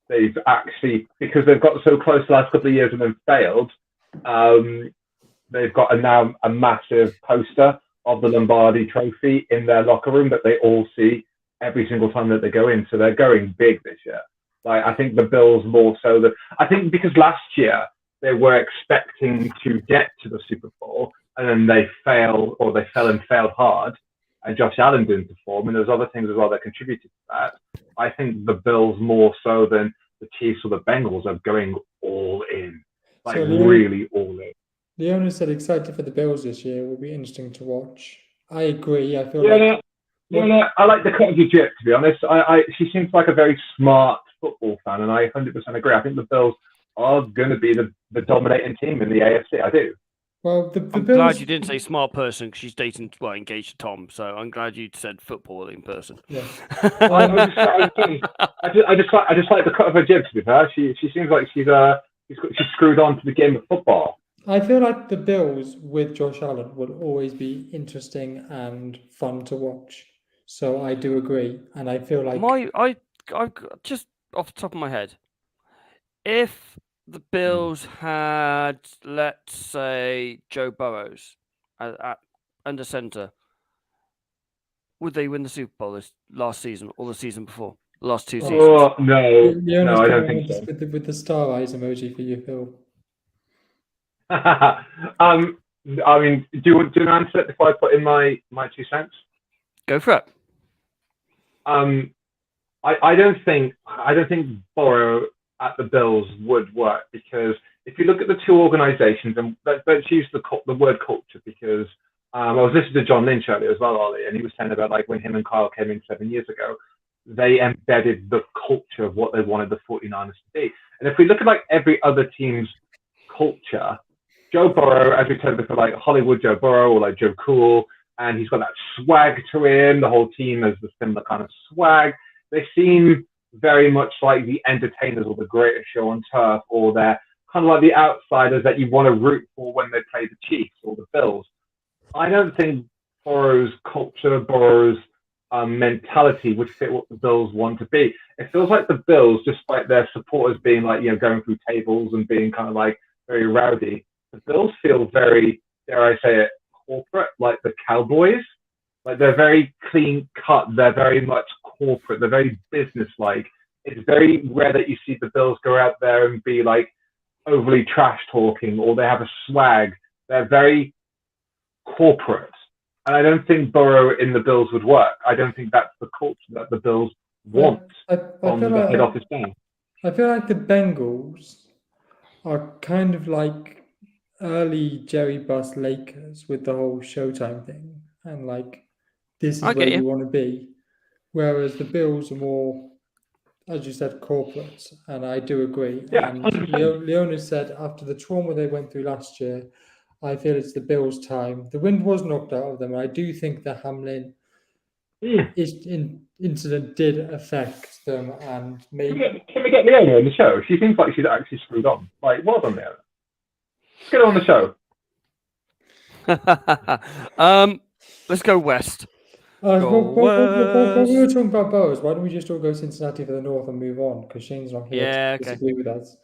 they've actually, because they've got so close the last couple of years and then failed, they've got now a massive poster of the Lombardi Trophy in their locker room that they all see every single time that they go in. So they're going big this year. Like, I think the Bills more so than, I think because last year they were expecting to get to the Super Bowl and then they fell and failed hard, and Josh Allen didn't perform, and there's other things as well that contributed to that. I think the Bills more so than the Chiefs or the Bengals are going all in, like really all in. The owner said excited for the Bills this year. Will be interesting to watch. I agree. I feel like. I like the cut of your jib, to be honest. She seems like a very smart football fan, and I 100% agree. I think the Bills are going to be the dominating team in the AFC. I do. Well, I'm Bills... glad you didn't say smart person because she's engaged to Tom. So I'm glad you said footballing person. Yeah. I just like the cut of her jib, to be fair. She seems like she's screwed on to the game of football. I feel like the Bills with Josh Allen will always be interesting and fun to watch. So I do agree, and I feel like I just off the top of my head, if the Bills had, let's say, Joe Burrows under center, would they win the Super Bowl this last season or the season before? The last two seasons? Oh, no, I don't think so. With the star eyes emoji for you, Phil. I mean, do you want to answer it before I put in my 2 cents? Go for it. I don't think Burrow at the Bills would work, because if you look at the two organizations, and let's use the word culture, because I was listening to John Lynch earlier as well, Ollie, and he was saying about like when him and Kyle came in 7 years ago, they embedded the culture of what they wanted the 49ers to be. And if we look at like every other team's culture, Joe Burrow, as we said before, like Hollywood Joe Burrow or like Joe Cool, and he's got that swag to him. The whole team has the similar kind of swag. They seem very much like the entertainers or the greatest show on turf, or they're kind of like the outsiders that you want to root for when they play the Chiefs or the Bills. I don't think Burrow's culture, Burrow's mentality would fit what the Bills want to be. It feels like the Bills, despite their supporters being like, going through tables and being kind of like very rowdy, the Bills feel very, dare I say it, corporate, like the Cowboys. Like, they're very clean cut. They're very much corporate. They're very business-like. It's very rare that you see the Bills go out there and be like overly trash talking, or they have a swag. They're very corporate. And I don't think Burrow in the Bills would work. I don't think that's the culture that the Bills want from the head office down. I feel like the Bengals are kind of like early Jerry Buss Lakers with the whole Showtime thing, and like this is where you want to be. Whereas the Bills are more, as you said, corporate, and I do agree. Yeah, and Leona said after the trauma they went through last year, I feel it's the Bills' time. The wind was knocked out of them. I do think the Hamlin incident did affect them, and maybe. Can we get Leona on the show? She seems like she's actually screwed on. Like, well done, Leona. Get her on the show. Let's go west. We were talking about Bows. Why don't we just all go Cincinnati for the North and move on? Because Shane's not here to disagree with us.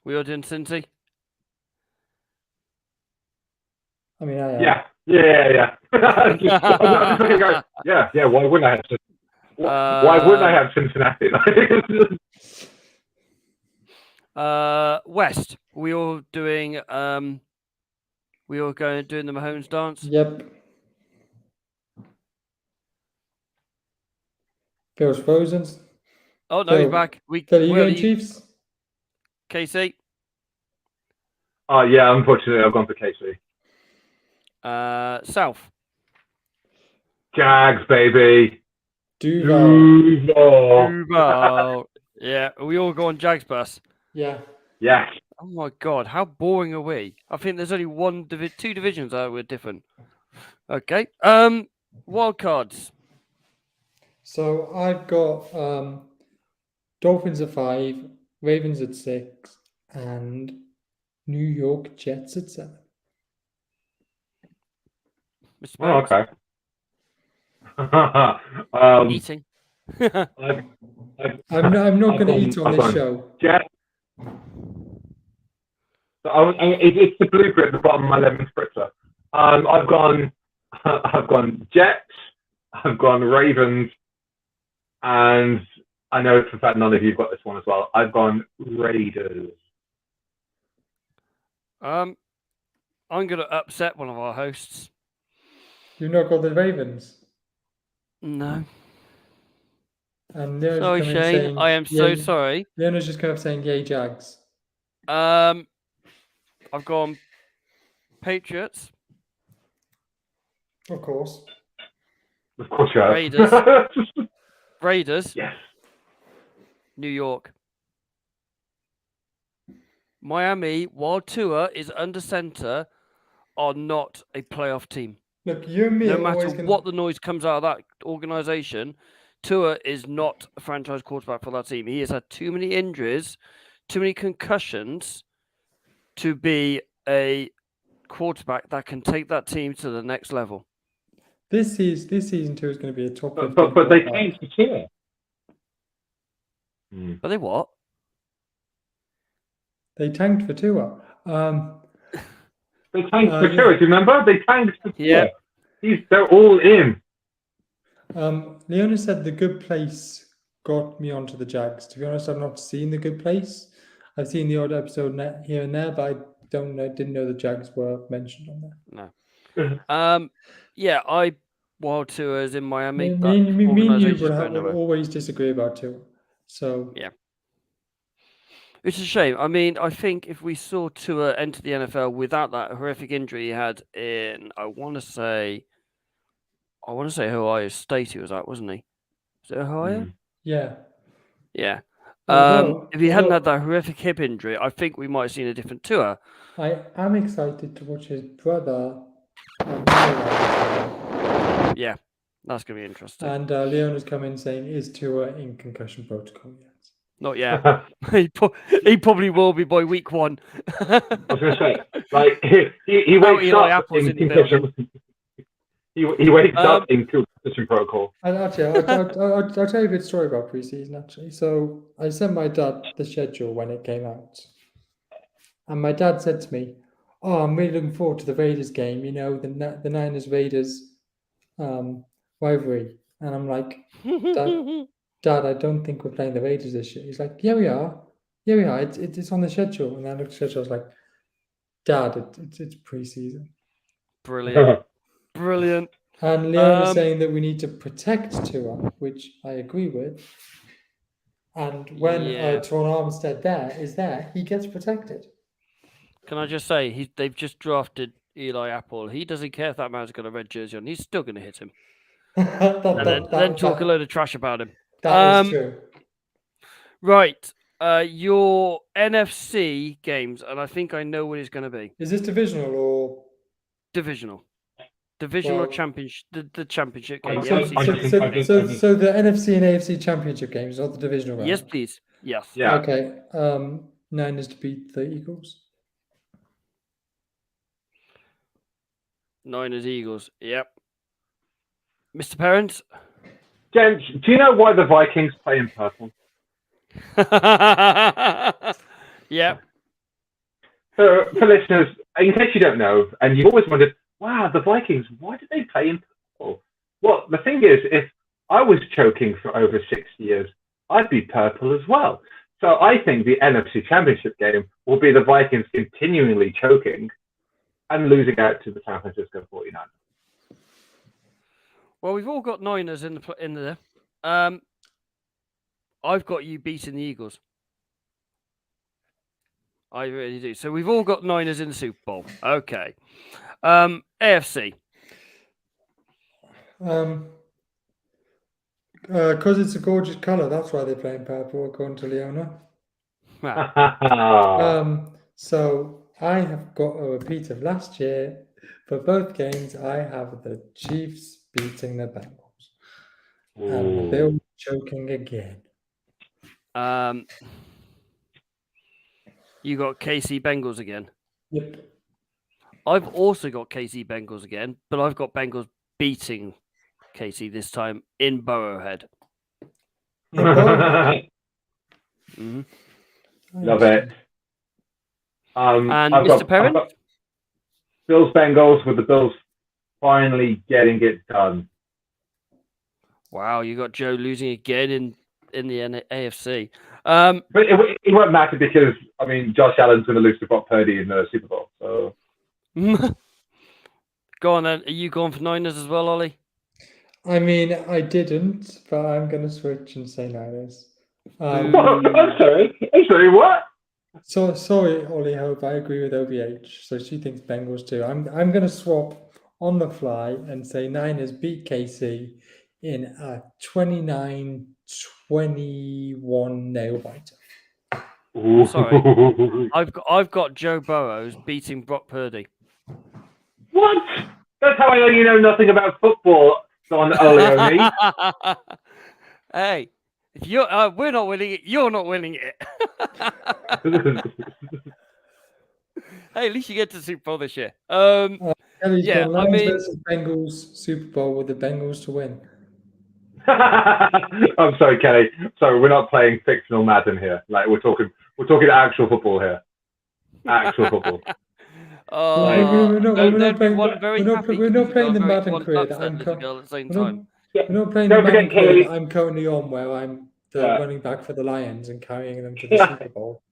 We all doing Cincy? I mean, I am. Yeah. Yeah. Why wouldn't I have? Why wouldn't I have Cincinnati? West. We all doing. We all going doing the Mahomes dance. Yep. Phil's frozen. Oh no, he's back. Phil, are you going Chiefs? KC. Oh yeah, unfortunately, I've gone for KC. South. Jags, baby. Duval. Yeah, we all go on Jags bus. Yeah. Yes. Oh my god, how boring are we? I think there's only two divisions that were different. Okay. Wild cards. So I've got Dolphins at 5, Ravens at 6, and New York Jets at 7. Oh, okay. Eating. I'm not going to eat on this show. Jets. So it's the blue grit at the bottom of my lemon spritzer. I've gone Jets. I've gone Ravens, and I know for a fact none of you've got this one as well. I've gone Raiders. I'm going to upset one of our hosts. You've not got the Ravens? No. And sorry, Shane. Saying, I am so sorry. Leona's just kind of saying, yay, Jags. I've gone Patriots. Of course. Of course you have. Raiders. Raiders. Yes. New York. Miami, while Tua is under center, are not a playoff team. Look, you and me no matter what the noise comes out of that organization, Tua is not a franchise quarterback for that team. He has had too many injuries, too many concussions to be a quarterback that can take that team to the next level. This season Tua is going to be a top 15 but they changed the Tua. But they what? They tanked for Tua. They tanked for Tua. Do you remember? They tanked for Tua. Yeah. They're all in. Leona said The Good Place got me onto the Jags. To be honest, I've not seen The Good Place. I've seen the odd episode here and there, but I didn't know the Jags were mentioned on there. No. While Tua is in Miami, me and you would always disagree about Tua. So yeah. It's a shame. I mean, I think if we saw Tua enter the NFL without that horrific injury he had in, I want to say Ohio State he was at, wasn't he? Was it Ohio? Yeah. Yeah. If he hadn't had that horrific hip injury, I think we might have seen a different Tua. I am excited to watch his brother. Yeah, that's going to be interesting. And Leona's come in saying, is Tua in concussion protocol yet? Not yet. He probably will be by week 1. I was going to say, like, he wakes up in concussion. He wakes up in concussion protocol. And actually, I'll tell you a good story about preseason, actually. So I sent my dad the schedule when it came out. And my dad said to me, oh, I'm really looking forward to the Raiders game, the Niners-Raiders rivalry. And I'm like, Dad, I don't think we're playing the Raiders this year. He's like, yeah, we are. It's on the schedule. And I looked at the schedule, I was like, Dad, it's preseason. Brilliant. Brilliant. And Leon is saying that we need to protect Tua, which I agree with. And when Tron Armstead is there, he gets protected. Can I just say, they've just drafted Eli Apple. He doesn't care if that man's got a red jersey on. He's still going to hit him. then talk a load of trash about him. That is true. Right. Your NFC games, and I think I know what it's going to be. Is this divisional or? Divisional. Divisional championship, the championship game. So the NFC and AFC championship games, not the divisional round? Yes, please. Yes. Yeah. Okay. Niners to beat the Eagles. Niners, Eagles. Yep. Mr. Parent? James, do you know why the Vikings play in purple? Yep. For listeners, in case you don't know, and you've always wondered, wow, the Vikings, why do they play in purple? Well, the thing is, if I was choking for over 6 years, I'd be purple as well. So I think the NFC Championship game will be the Vikings continually choking and losing out to the San Francisco 49ers. Well, we've all got Niners in there. I've got you beating the Eagles. I really do. So we've all got Niners in the Super Bowl. Okay. AFC. Because it's a gorgeous color. That's why they play in purple, according to Leona. So I have got a repeat of last year. For both games, I have the Chiefs beating the Bengals. And they're choking again. You got KC Bengals again. Yep. I've also got KC Bengals again, but I've got Bengals beating KC this time in Burrowhead. Mhm. Love it. And I've Mr. Perrin? I've got Bills Bengals with the Bills finally getting it done. Wow, you got Joe losing again in the AFC. But it won't matter because I mean Josh Allen's going to lose to Brock Purdy in the Super Bowl. So go on then. Are you going for Niners as well, Ollie? I mean, I didn't, but I'm going to switch and say Niners. I'm sorry, what? So sorry, Ollie Hope. I agree with OBH. So she thinks Bengals too. I'm going to swap on the fly and say Niners beat KC in a 29-21 nail biter. Sorry, I've got Joe Burrows beating Brock Purdy. What? That's how I know you know nothing about football, Don Oleone. Hey, if you're we're not winning it, you're not winning it. Hey, at least you get to Super Bowl this year. Kelly's Yeah, got Lions versus Bengals Super Bowl with the Bengals to win. I'm sorry, Kelly. Sorry, we're not playing fictional Madden here. Like we're talking actual football here. Actual football. We're not playing the Madden one career Bucks that I'm there's a girl at the same we're time. not playing the Madden career that I'm currently on, where I'm the running back for the Lions and carrying them to the Super Bowl.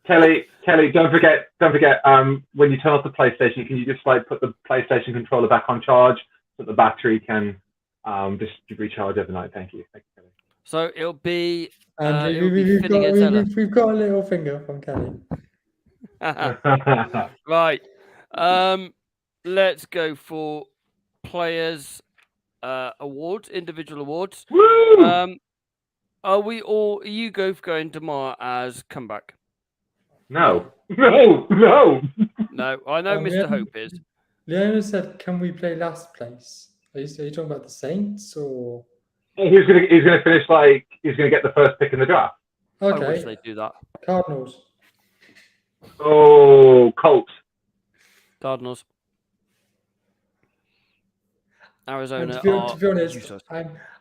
Kelly, don't forget. When you turn off the PlayStation, can you just like put the PlayStation controller back on charge so that the battery can just recharge overnight? Thank you, Kelly. So it'll be. And we've got a little finger from Kelly. Right. Let's go for players awards, individual awards. Woo! Are you going Damar as comeback? No. No, I know Mr. Hope is. Leona said, "Can we play last place?" Are you talking about the Saints or? He's gonna finish like he's gonna get the first pick in the draft. Okay. I wish they'd do that. Cardinals. Oh, Colts. Cardinals. Arizona. To be honest,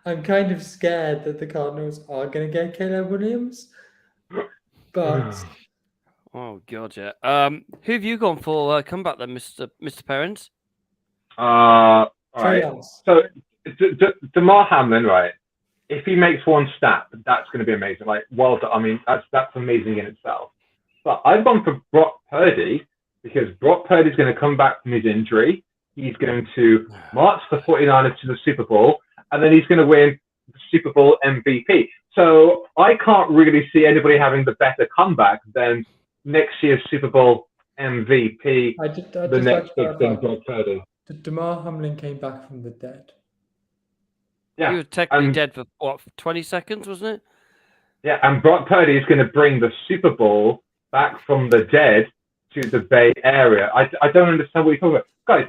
I'm kind of scared that the Cardinals are going to get Caleb Williams, but oh god, yeah. Who have you gone for comeback then, Mr. Perrins? All right. So Damar Hamlin, right? If he makes one stat, that's going to be amazing. Like, well done. I mean, that's amazing in itself. But I've gone for Brock Purdy because Brock Purdy's going to come back from his injury. He's going to march the 49ers to the Super Bowl, and then he's going to win the Super Bowl MVP. So I can't really see anybody having the better comeback than next year's Super Bowl MVP, the next big thing, Brock Purdy. Damar Hamlin came back from the dead. Yeah, he was technically dead for what, 20 seconds, wasn't it? Yeah, and Brock Purdy is going to bring the Super Bowl back from the dead to the Bay Area. I don't understand what you're talking about. Guys,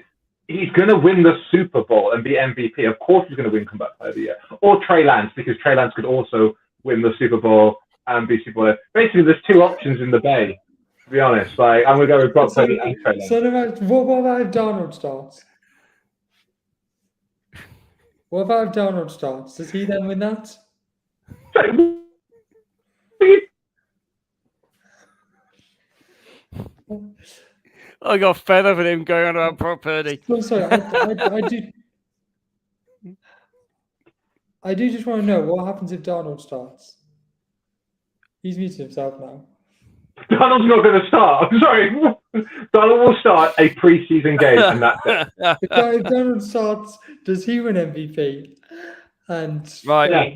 he's going to win the Super Bowl and be MVP. Of course he's going to win comeback player of the year. Or Trey Lance, because Trey Lance could also win the Super Bowl and be Super Bowl. Basically, there's two options in the Bay, to be honest. Like, I'm going to go with Brock Purdy and Trey Lance. So what about if Darnold starts? What about if Darnold starts? Does he then win that? I got fed up with him going on about Brock Purdy. I'm sorry, I do just want to know what happens if Darnold starts. He's muted himself now. Donald's not going to start. I'm sorry. Donald will start a preseason game, and that's it. If Donald starts, does he win MVP? And right. Yeah.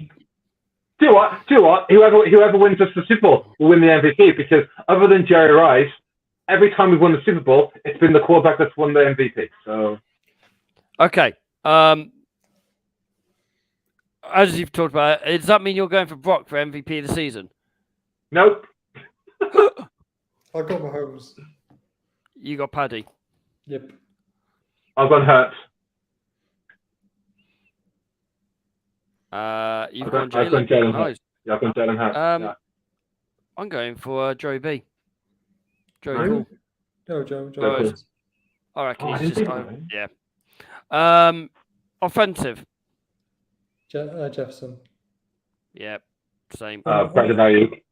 Do you know what? Whoever wins us the Super Bowl will win the MVP, because other than Jerry Rice, every time we've won the Super Bowl, it's been the quarterback that's won the MVP. So, okay. As you've talked about, does that mean you're going for Brock for MVP of the season? Nope. I got Mahomes. You got Paddy. Yep. I've gone Hurts. You've gone Jalen. I've gone Jalen Hurts. Yeah, I've gone Jalen Hurts. Yeah. I'm going for Joey B. Joey Cool. No, Joe. I reckon he's just yeah. Offensive. Jefferson. Yeah, same. Brandon Ayuk.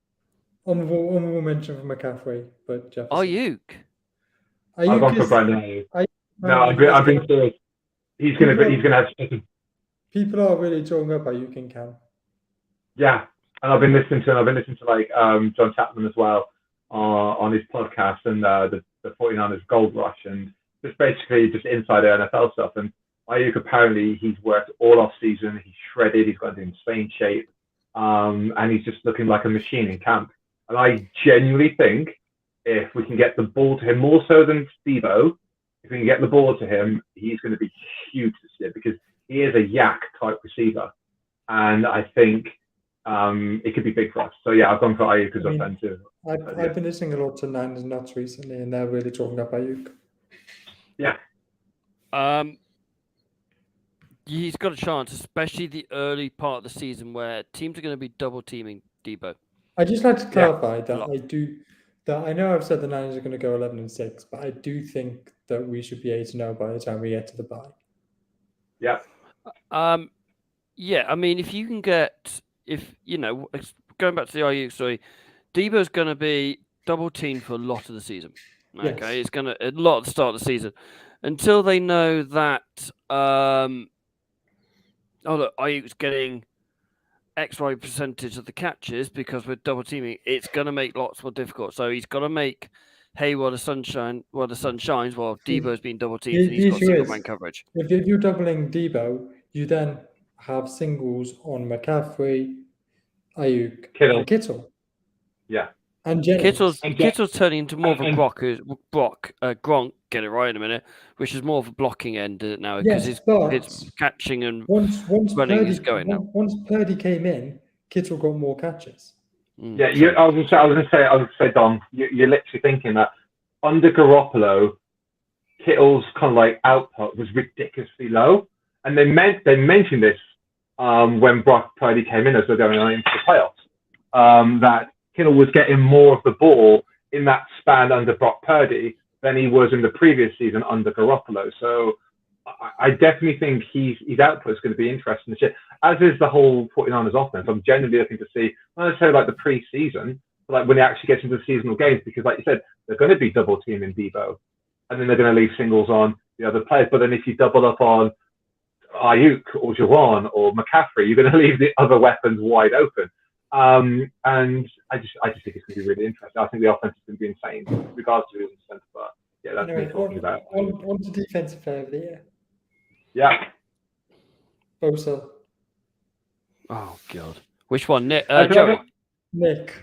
Honorable mention for McCaffrey, but Jefferson. Ayuk. I've gone for Brandon Ayuk. No, I've been serious. He's gonna have second. People are really talking about Ayuk in camp. Yeah, and I've been listening to like John Chapman as well on his podcast and the 49ers Gold Rush and just basically just insider NFL stuff. And Ayuk apparently he's worked all off season. He's shredded. He's got into insane shape, and he's just looking like a machine in camp. And I genuinely think if we can get the ball to him more so than Steve-O, if we can get the ball to him, he's going to be huge this year because he is a yak type receiver, and I think it could be big for us. So yeah, I've gone for Ayuk as offensive. I've been listening a lot to Niners Nuts recently, and they're really talking about Ayuk. Yeah. He's got a chance, especially the early part of the season where teams are going to be double teaming Debo. I just like to clarify that I know I've said the Niners are going to go 11-6, but I do think that we should be 8-0 by the time we get to the bye. Yeah. Yeah, I mean, if you can get, going back to the Ayuk story, Debo's going to be double teamed for a lot of the season. Okay, Yes. it's going to a lot at the start of the season until they know that. Look, Ayuk's getting XY percentage of the catches because we're double teaming. It's going to make lots more difficult. So he's got to make hay while the sun shines, while Debo's being double teamed and he's got single man coverage. If you're doubling Debo, you then have singles on McCaffrey, Ayuk, and Kittle. Yeah. And Jennings. Kittle's turning into more of a Gronk, get it right in a minute, which is more of a blocking end now because his catching and running is going now. Once Purdy came in, Kittle got more catches. Yeah, I was going to say, Dom, you're literally thinking that under Garoppolo, Kittle's kind of like output was ridiculously low, and they mentioned this when Brock Purdy came in as we're going into the playoffs, that Kittle was getting more of the ball in that span under Brock Purdy than he was in the previous season under Garoppolo. So I definitely think his output is going to be interesting this year, as is the whole 49ers offense. I'm genuinely looking to see, not necessarily like the preseason, but like when he actually gets into the seasonal games, because like you said, they're going to be double teaming Debo, and then they're going to leave singles on the other players. But then if you double up on Ayuk or Juwan or McCaffrey, you're going to leave the other weapons wide open. And I just think it's going to be really interesting. I think the offense is going to be insane, regardless of who's in the centre. But yeah, that's me talking about. On to defensive player of the year. Yeah. Bosa. Oh God. Which one, Nick? Joey. Nick. Nick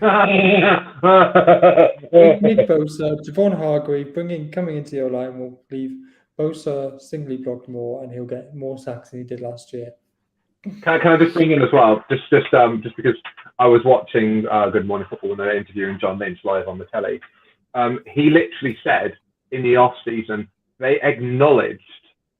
Bosa, Javon Hargrave coming into your line will leave Bosa singly blocked more, and he'll get more sacks than he did last year. Can I just bring in as well, just because I was watching Good Morning Football when they were interviewing John Lynch live on the telly. He literally said in the off season they acknowledged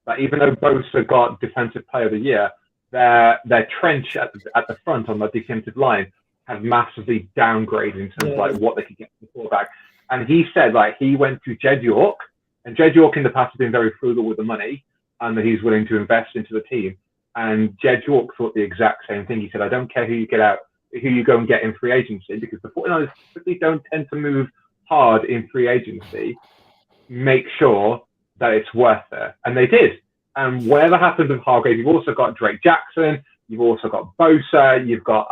that even though Bosa got Defensive Player of the Year, their trench at the front on the defensive line had massively downgraded in terms of like what they could get from the quarterback. And he said like he went to Jed York, and Jed York in the past has been very frugal with the money, and that he's willing to invest into the team. And Jed York thought the exact same thing. He said, I don't care who you go and get in free agency, because the 49ers typically don't tend to move hard in free agency. Make sure that it's worth it. And they did. And whatever happened with Hargrave, you've also got Drake Jackson, you've also got Bosa, you've got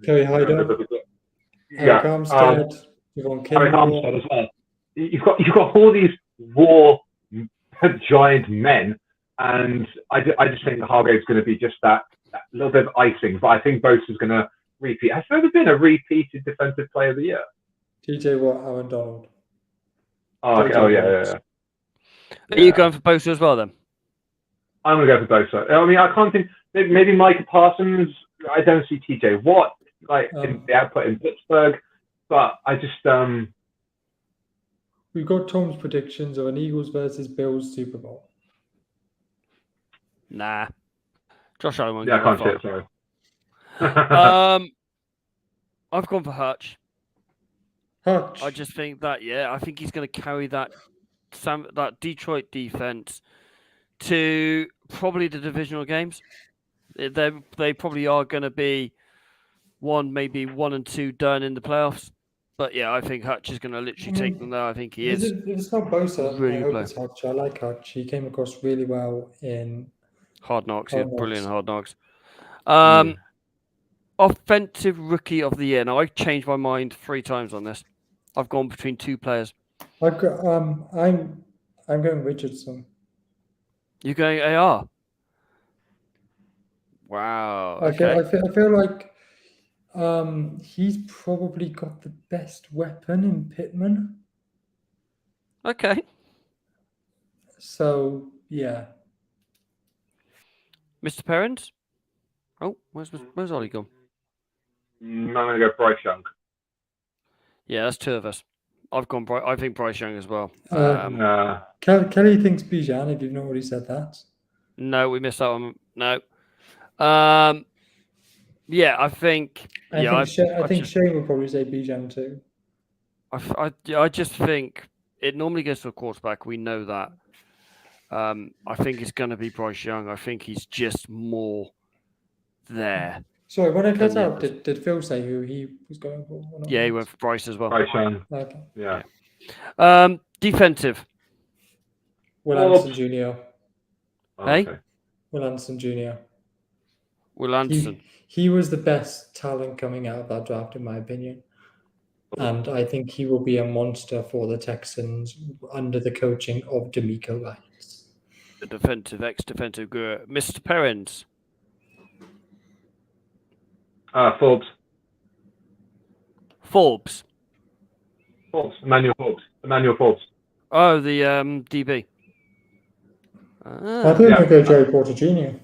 Kerry Hyder, Eric Armstead, Eric Armstead as well. You've got all these raw giant men. And I just think that Hargrave's going to be just that little bit of icing. But I think Bosa's going to repeat. Has there ever been a repeated Defensive Player of the Year? TJ Watt, Aaron Donald. Oh, okay. Oh, yeah. Are you going for Bosa as well, then? I'm going to go for Bosa. I mean, I can't think. Maybe Micah Parsons. I don't see TJ Watt in the output in Pittsburgh. But I just... We've got Tom's predictions of an Eagles versus Bills Super Bowl. Nah. Josh Allen won't I can't see it, sorry. I've gone for Hutch. Hutch. I just think that, I think he's going to carry that Detroit defense to probably the divisional games. They probably are going to be maybe 1 and 2 done in the playoffs. But yeah, I think Hutch is going to literally take them there. I think he is. If it's not Bosa, really I good hope player. it's Hutch. I like Hutch. He came across really well in Hard Knocks. Hard He had brilliant Knocks. Hard Knocks. Offensive Rookie of the Year. Now, I've changed my mind 3 times on this. I've gone between 2 players. I've got, I'm going Richardson. You're going AR? Wow. Okay. I feel like he's probably got the best weapon in Pittman. Okay. So, yeah. Mr. Perrins? Oh, where's Ollie gone? I'm going to go Bryce Young. Yeah, that's 2 of us. I've gone. I think Bryce Young as well. Kelly thinks Bijan. If you've not already said that. No, we missed that one. No. Yeah, I think. I think Shane will probably say Bijan too. I just think it normally goes to a quarterback. We know that. I think it's going to be Bryce Young. I think he's just more there. Sorry, when I cut out, did Phil say who he was going for? Or not? Yeah, he went for Bryce as well. Bryce Young. Okay. Yeah. Defensive. Will Anderson Jr. Hey? Okay. Will Anderson Jr. Will Anderson. He was the best talent coming out of that draft, in my opinion. And I think he will be a monster for the Texans under the coaching of D'Amico Ryans. The ex-defensive guru. Mr. Perrins. Forbes. Emmanuel Forbes. Oh, the DB. I think I'll go Joey Porter Jr.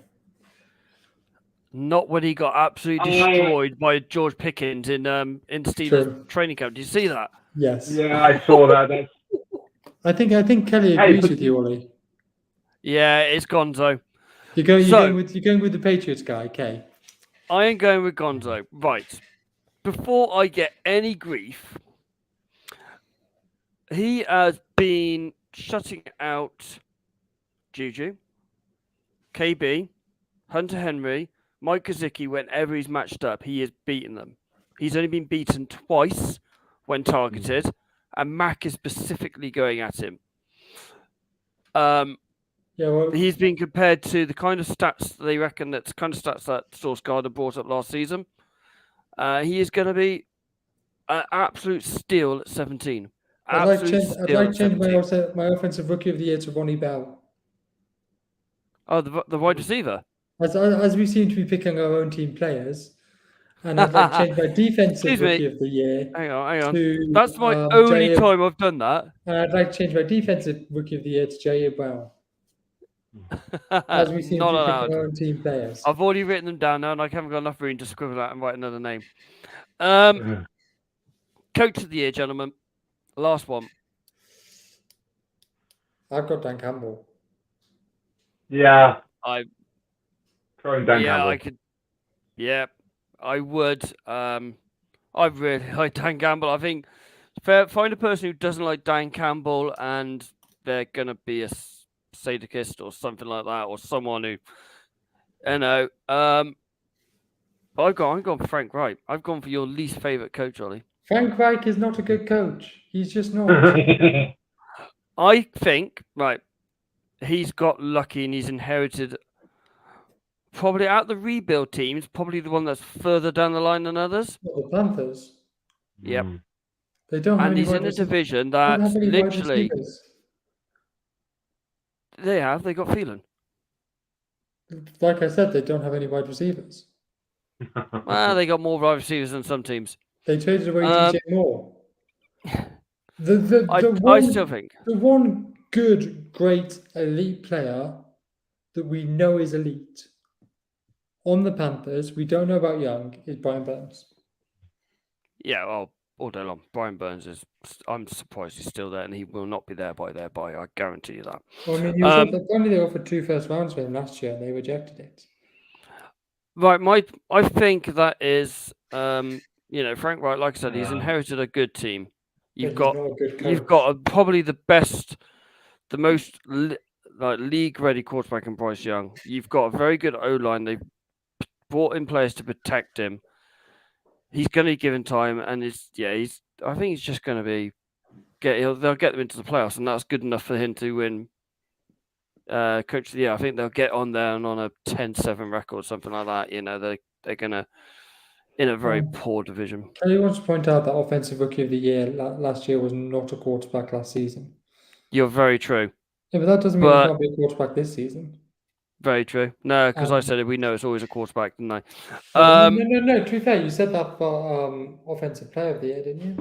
Not when he got absolutely destroyed by George Pickens in Steelers training camp. Did you see that? Yes. Yeah, I saw that. I think Kelly agrees with you, Ollie. Yeah, it's Gonzo. You're going with the Patriots guy, Kay. I am going with Gonzo. Right. Before I get any grief, he has been shutting out Juju, KB, Hunter Henry, Mike Gesicki. Whenever he's matched up, he has beaten them. He's only been beaten twice when targeted, and Mac is specifically going at him. He's been compared to the kind of stats they reckon that Source Gardner brought up last season. He is going to be an absolute steal at 17. I'd like to change my offensive rookie of the year to Ronnie Bell. Oh, the wide receiver. As we seem to be picking our own team players, and I'd like to change my defensive rookie of the year. Hang on. That's my only time I've done that. And I'd like to change my defensive rookie of the year to Jair Brown. As we seem to be picking our own team players. I've already written them down now, and I haven't got enough room to scribble out and write another name. Coach of the year, gentlemen. Last one. I've got Dan Campbell. Yeah. Campbell. I could. Yeah, I would. I really like Dan Campbell. I think find a person who doesn't like Dan Campbell and they're gonna be a sadist or something like that, or someone who, I've gone for Frank Reich. I've gone for your least favorite coach, Ollie. Frank Reich is not a good coach. He's just not. I think he's got lucky and he's inherited. Probably out of the rebuild teams, probably the one that's further down the line than others. The Panthers. Yep. They don't. And he's in a division that literally. They got Phelan. Like I said, they don't have any wide receivers. Well, they got more wide receivers than some teams. They traded away DJ Moore. I still think the one good, great, elite player that we know is elite on the Panthers, we don't know about Young, is Brian Burns. Yeah, well, all day long. Brian Burns is. I'm surprised he's still there, and he will not be there by. I guarantee you that. Well, I mean, he was only they offered 2 first rounds for him last year, and they rejected it. Right, I think that is, Frank Wright. Like I said, he's inherited a good team. You've got probably the best, the most league-ready quarterback in Bryce Young. You've got a very good O-line. brought in players to protect him. He's going to be given time, and I think he's just going to be they'll get them into the playoffs, and that's good enough for him to win Coach of the Year. I think they'll get on there and on a 10-7 record, something like that. They're going to in a very poor division. I want to point out that Offensive Rookie of the Year last year was not a quarterback last season. You're very true. Yeah, but that doesn't mean it's not be a quarterback this season. Very true. No, because I said we know it's always a quarterback, didn't I? No. To be fair, you said that for Offensive Player of the Year, didn't you?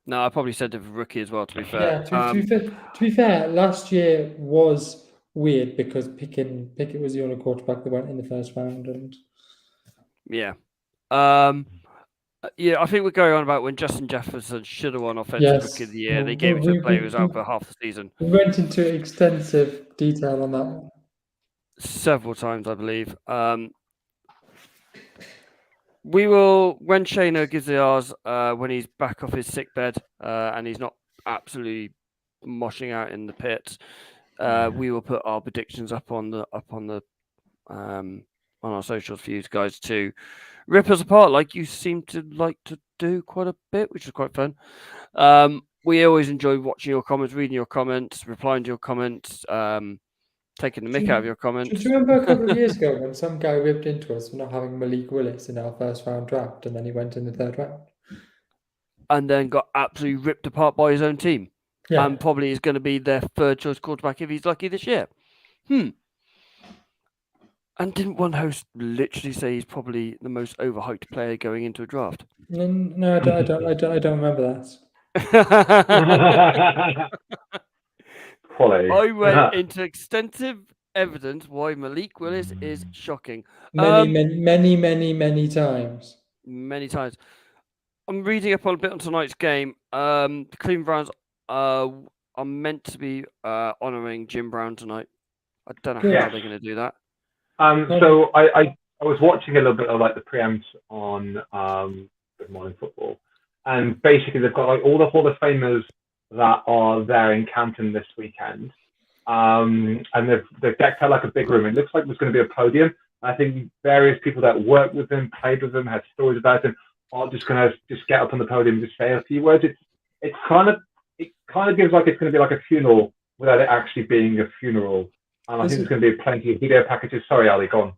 No, I probably said it for rookie as well, to be fair. Yeah, to be fair, last year was weird because Pickett was the only quarterback that went in the first round. Yeah. I think we're going on about when Justin Jefferson should have won Offensive Rookie of the Year. They gave it to a player who was out for half the season. We went into extensive detail on that one. Several times, I believe. We will, when Shano gives the ours, when he's back off his sick bed and he's not absolutely moshing out in the pits, we will put our predictions up on our socials for you guys to rip us apart, like you seem to like to do quite a bit, which is quite fun. We always enjoy watching your comments, reading your comments, replying to your comments, taking the mick out of your comments. Do you remember a couple of years ago when some guy ripped into us for not having Malik Willis in our first round draft, and then he went in the third round? And then got absolutely ripped apart by his own team. Yeah. And probably is going to be their third choice quarterback if he's lucky this year. And didn't one host literally say he's probably the most overhyped player going into a draft? No, I don't remember that. I went into extensive evidence why Malik Willis is shocking. Many times. Many times. I'm reading up on a bit on tonight's game. The Cleveland Browns are meant to be honouring Jim Brown tonight. I don't know how they're going to do that. So I was watching a little bit of like the preamps on Good Morning Football, and basically they've got like all the Hall of Famers that are there in Canton this weekend, and they've decked out like a big room. It looks like there's going to be a podium. I think various people that worked with him, played with him, had stories about him, are just going to get up on the podium and just say a few words. It kind of gives like it's going to be like a funeral without it actually being a funeral. And I think there's going to be plenty of video packages. Sorry, Ali, go on.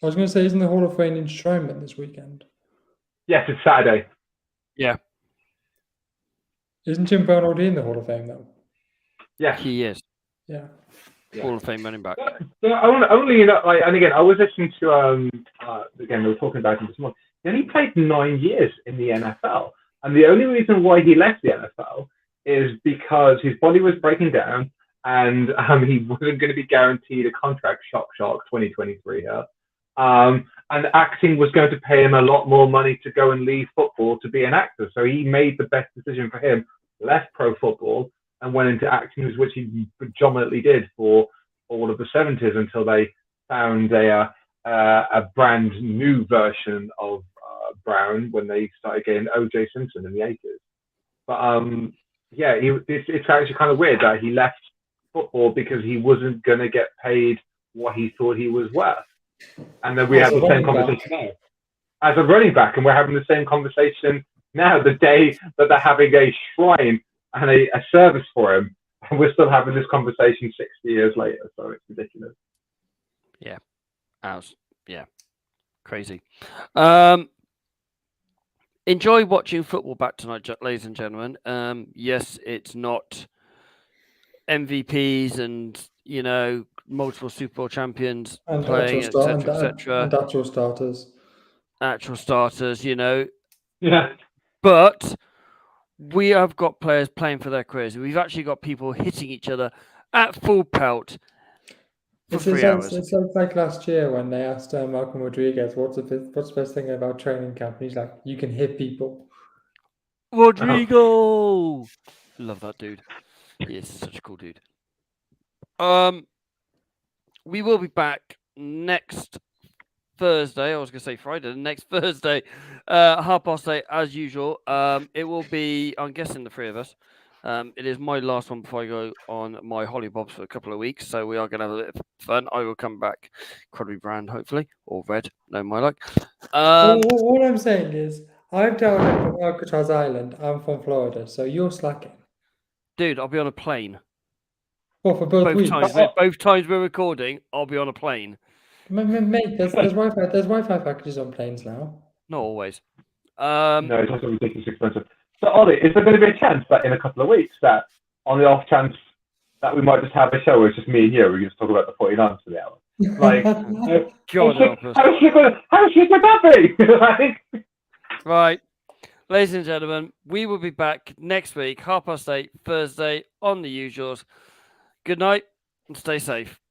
I was going to say, isn't the Hall of Fame enshrinement this weekend? Yes, it's Saturday. Yeah. Isn't Jim Brown already in the Hall of Fame, though? Yes. He is. Yeah. Hall of Fame running back. Only, and again, I was listening to, again, we were talking about him this morning. He only played 9 years in the NFL. And the only reason why he left the NFL is because his body was breaking down, and he wasn't going to be guaranteed a contract. Shock, 2023 here. And acting was going to pay him a lot more money to go and leave football to be an actor. So he made the best decision for him, left pro football, and went into acting, which he predominantly did for all of the 70s until they found a brand new version of Brown when they started getting O.J. Simpson in the 80s. But it's actually kind of weird that he left football because he wasn't going to get paid what he thought he was worth. And then we have the same conversation now. As a running back, and we're having the same conversation now, the day that they're having a shrine and a service for him, and we're still having this conversation 60 years later. So it's ridiculous. Yeah. Crazy. Enjoy watching football back tonight, ladies and gentlemen. Yes, it's not MVPs and, multiple Super Bowl champions and playing, etc. And actual starters. Yeah. But we have got players playing for their careers. We've actually got people hitting each other at full pelt for 3 hours. It's like last year when they asked Malcolm Rodriguez, what's the best thing about training camp? And he's like, you can hit people. Rodrigo! Love that dude. He is such a cool dude. We will be back next Thursday. I was going to say Friday. Next Thursday, 8:30 as usual. It will be, I'm guessing, the three of us. It is my last one before I go on my hollybobs for a couple of weeks, so we are going to have a bit of fun. I will come back incredibly brand, hopefully, or red, no my luck. All I'm saying is, I've dealt from Alcatraz Island. I'm from Florida, so you're slacking. Dude, I'll be on a plane. Well, for both weeks. Both times we're recording, I'll be on a plane. Mate, there's Wi-Fi packages on planes now. Not always. No, it's also ridiculously expensive. So, Ollie, is there going to be a chance that in a couple of weeks, that on the off chance that we might just have a show where it's just me and you, we can just talk about the 49ers for the hour? Like, how shit would that be? Right. Ladies and gentlemen, we will be back next week, 8:30, Thursday, on the usuals. Good night and stay safe.